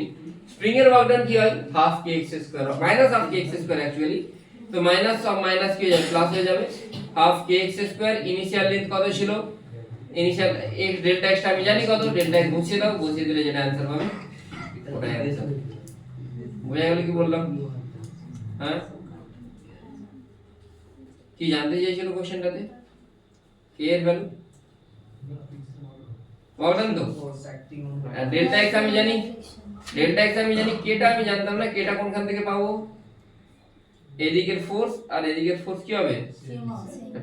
স্প্রিং এর ওয়ার্ক ডান কি হয় হাফ কে এক্স স্কয়ার, মাইনাস হাফ কে এক্স স্কয়ার অ্যাকচুয়ালি, তো মাইনাস সব মাইনাস কি হয়ে যাবে প্লাস হয়ে যাবে, হাফ কে এক্স স্কয়ার। ইনিশিয়াল লেন্থ কত ছিল, ইনিশিয়াল এক্স ডেল্টা এক্স আমি জানি কত, ডেল্টা এক্স বসিয়ে দাও, বসিয়ে দিলে যেটা অ্যানসার পাবে ওটাই অ্যানসার। বুঝা গেল কি বললাম? হ্যাঁ কি জানতে চাইছিল কোশ্চেনটাতে, কে এর ভ্যালু বললাম তো, ডেল্টা এক্স আমি জানি, ডেল্টা এক্স আমি জানি, কেটা আমি জানতাম না, কেটা কোনখান থেকে পাবো, এদিকের ফোর্স আর এদিকের ফোর্স কি হবে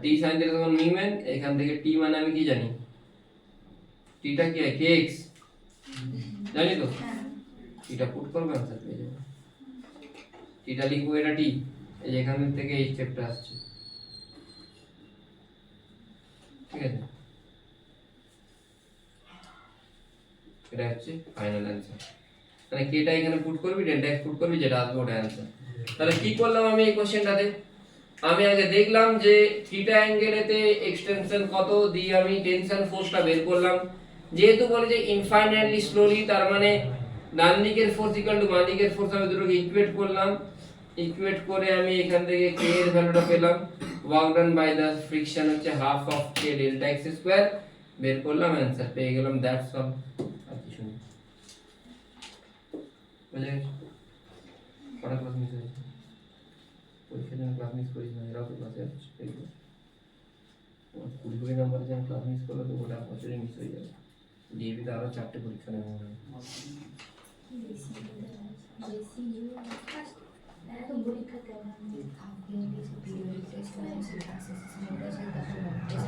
টি sin থিটা সমান মিউ n, এখান থেকে টি মানে আমি কি জানি, টিটা কি হয় kx জানি তো, টিটা পুট করব आंसर পেয়ে যাবে, টিটা লিখবো এটা টি, এই যে এখান থেকে এই স্টেপটা আসছে, ঠিক আছে এটা হচ্ছে ফাইনাল आंसर। তাহলে কেটা এখানে পুট করবি, ডেল্টা এক্স পুট করবি, যেটা আসবে ওটা आंसर। তাহলে কি করলাম আমি এই কোশ্চেনটাতে, আমি আগে দেখলাম যে থিটা অ্যাঙ্গেলেতে এক্সটেনশন কত দিয়ে আমি টেনশন ফোর্সটা বের করলাম। যেহেতু বলে যে ইনফাইনাইটলি স্লোলি, তার মানে ডান দিকের ফোর্স ইকুয়াল টু বাম দিকের ফোর্স, আমি দুটোকে ইকুয়েট করলাম। ইকুয়েট করে আমি এখান থেকে k এর ভ্যালুটা পেলাম, work done by the friction হচ্ছে half of k delta x square, বের করলাম অ্যানসার পেয়ে গেলাম, দ্যাটস অল। আর কিছু নেই। বুঝে গেছো? পড়া ক্লাস মিস হয়েছে, পরীক্ষার জন্য ক্লাস মিস করিস না, এরাও তো ক্লাসে আসছে, দেখবে 20 নাম্বারের জন্য ক্লাস মিস করলে তো ওটা বছরে মিস হয়ে যাবে। ডিএবিতে আরো 4টে পরীক্ষা নেওয়া হবে।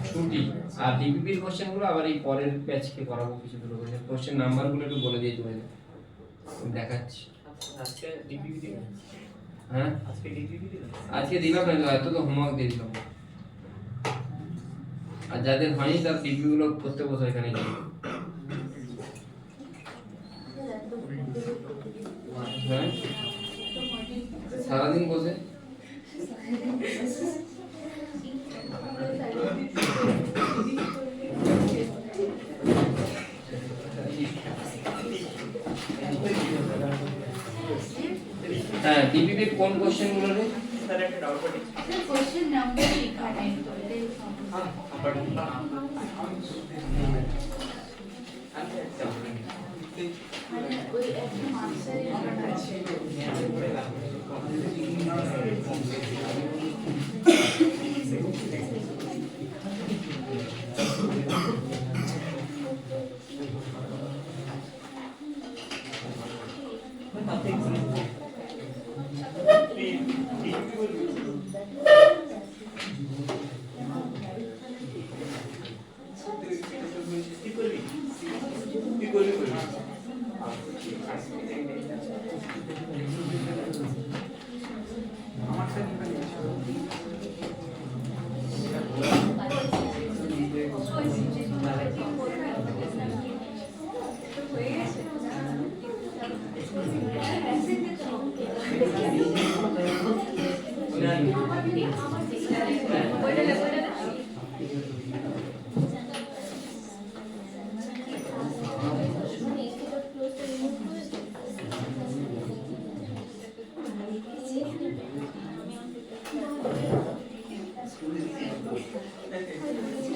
ছুটি আর ডিপিপির কোশ্চেনগুলো আবার এই পরের ব্যাচকে করাবো, কিছু দুটো কোশ্চেন নাম্বারগুলো একটু বলে দিয়ে তোমাদের আমি দেখাচ্ছি। আজকে ডিপিপি দিল, হ্যাঁ আজকে ডিপিপি দিল। আজকে দিলাম না তো, এত তো হোমওয়ার্ক দিয়ে দিলাম। আর যাদের হয়নি তার ডিপি গুলো করতে বসো এখানে গিয়ে। হ্যাঁ সারাদিন বসে হ্যাঁ ডিপিপির কোন কোশ্চেন গুলো রে? স্যার একটা ডাউট পড়ে কোশ্চেন নাম্বার লেখা নেই তো এটাই মানে ওই একটা মাস্টারের আছে। Thank you.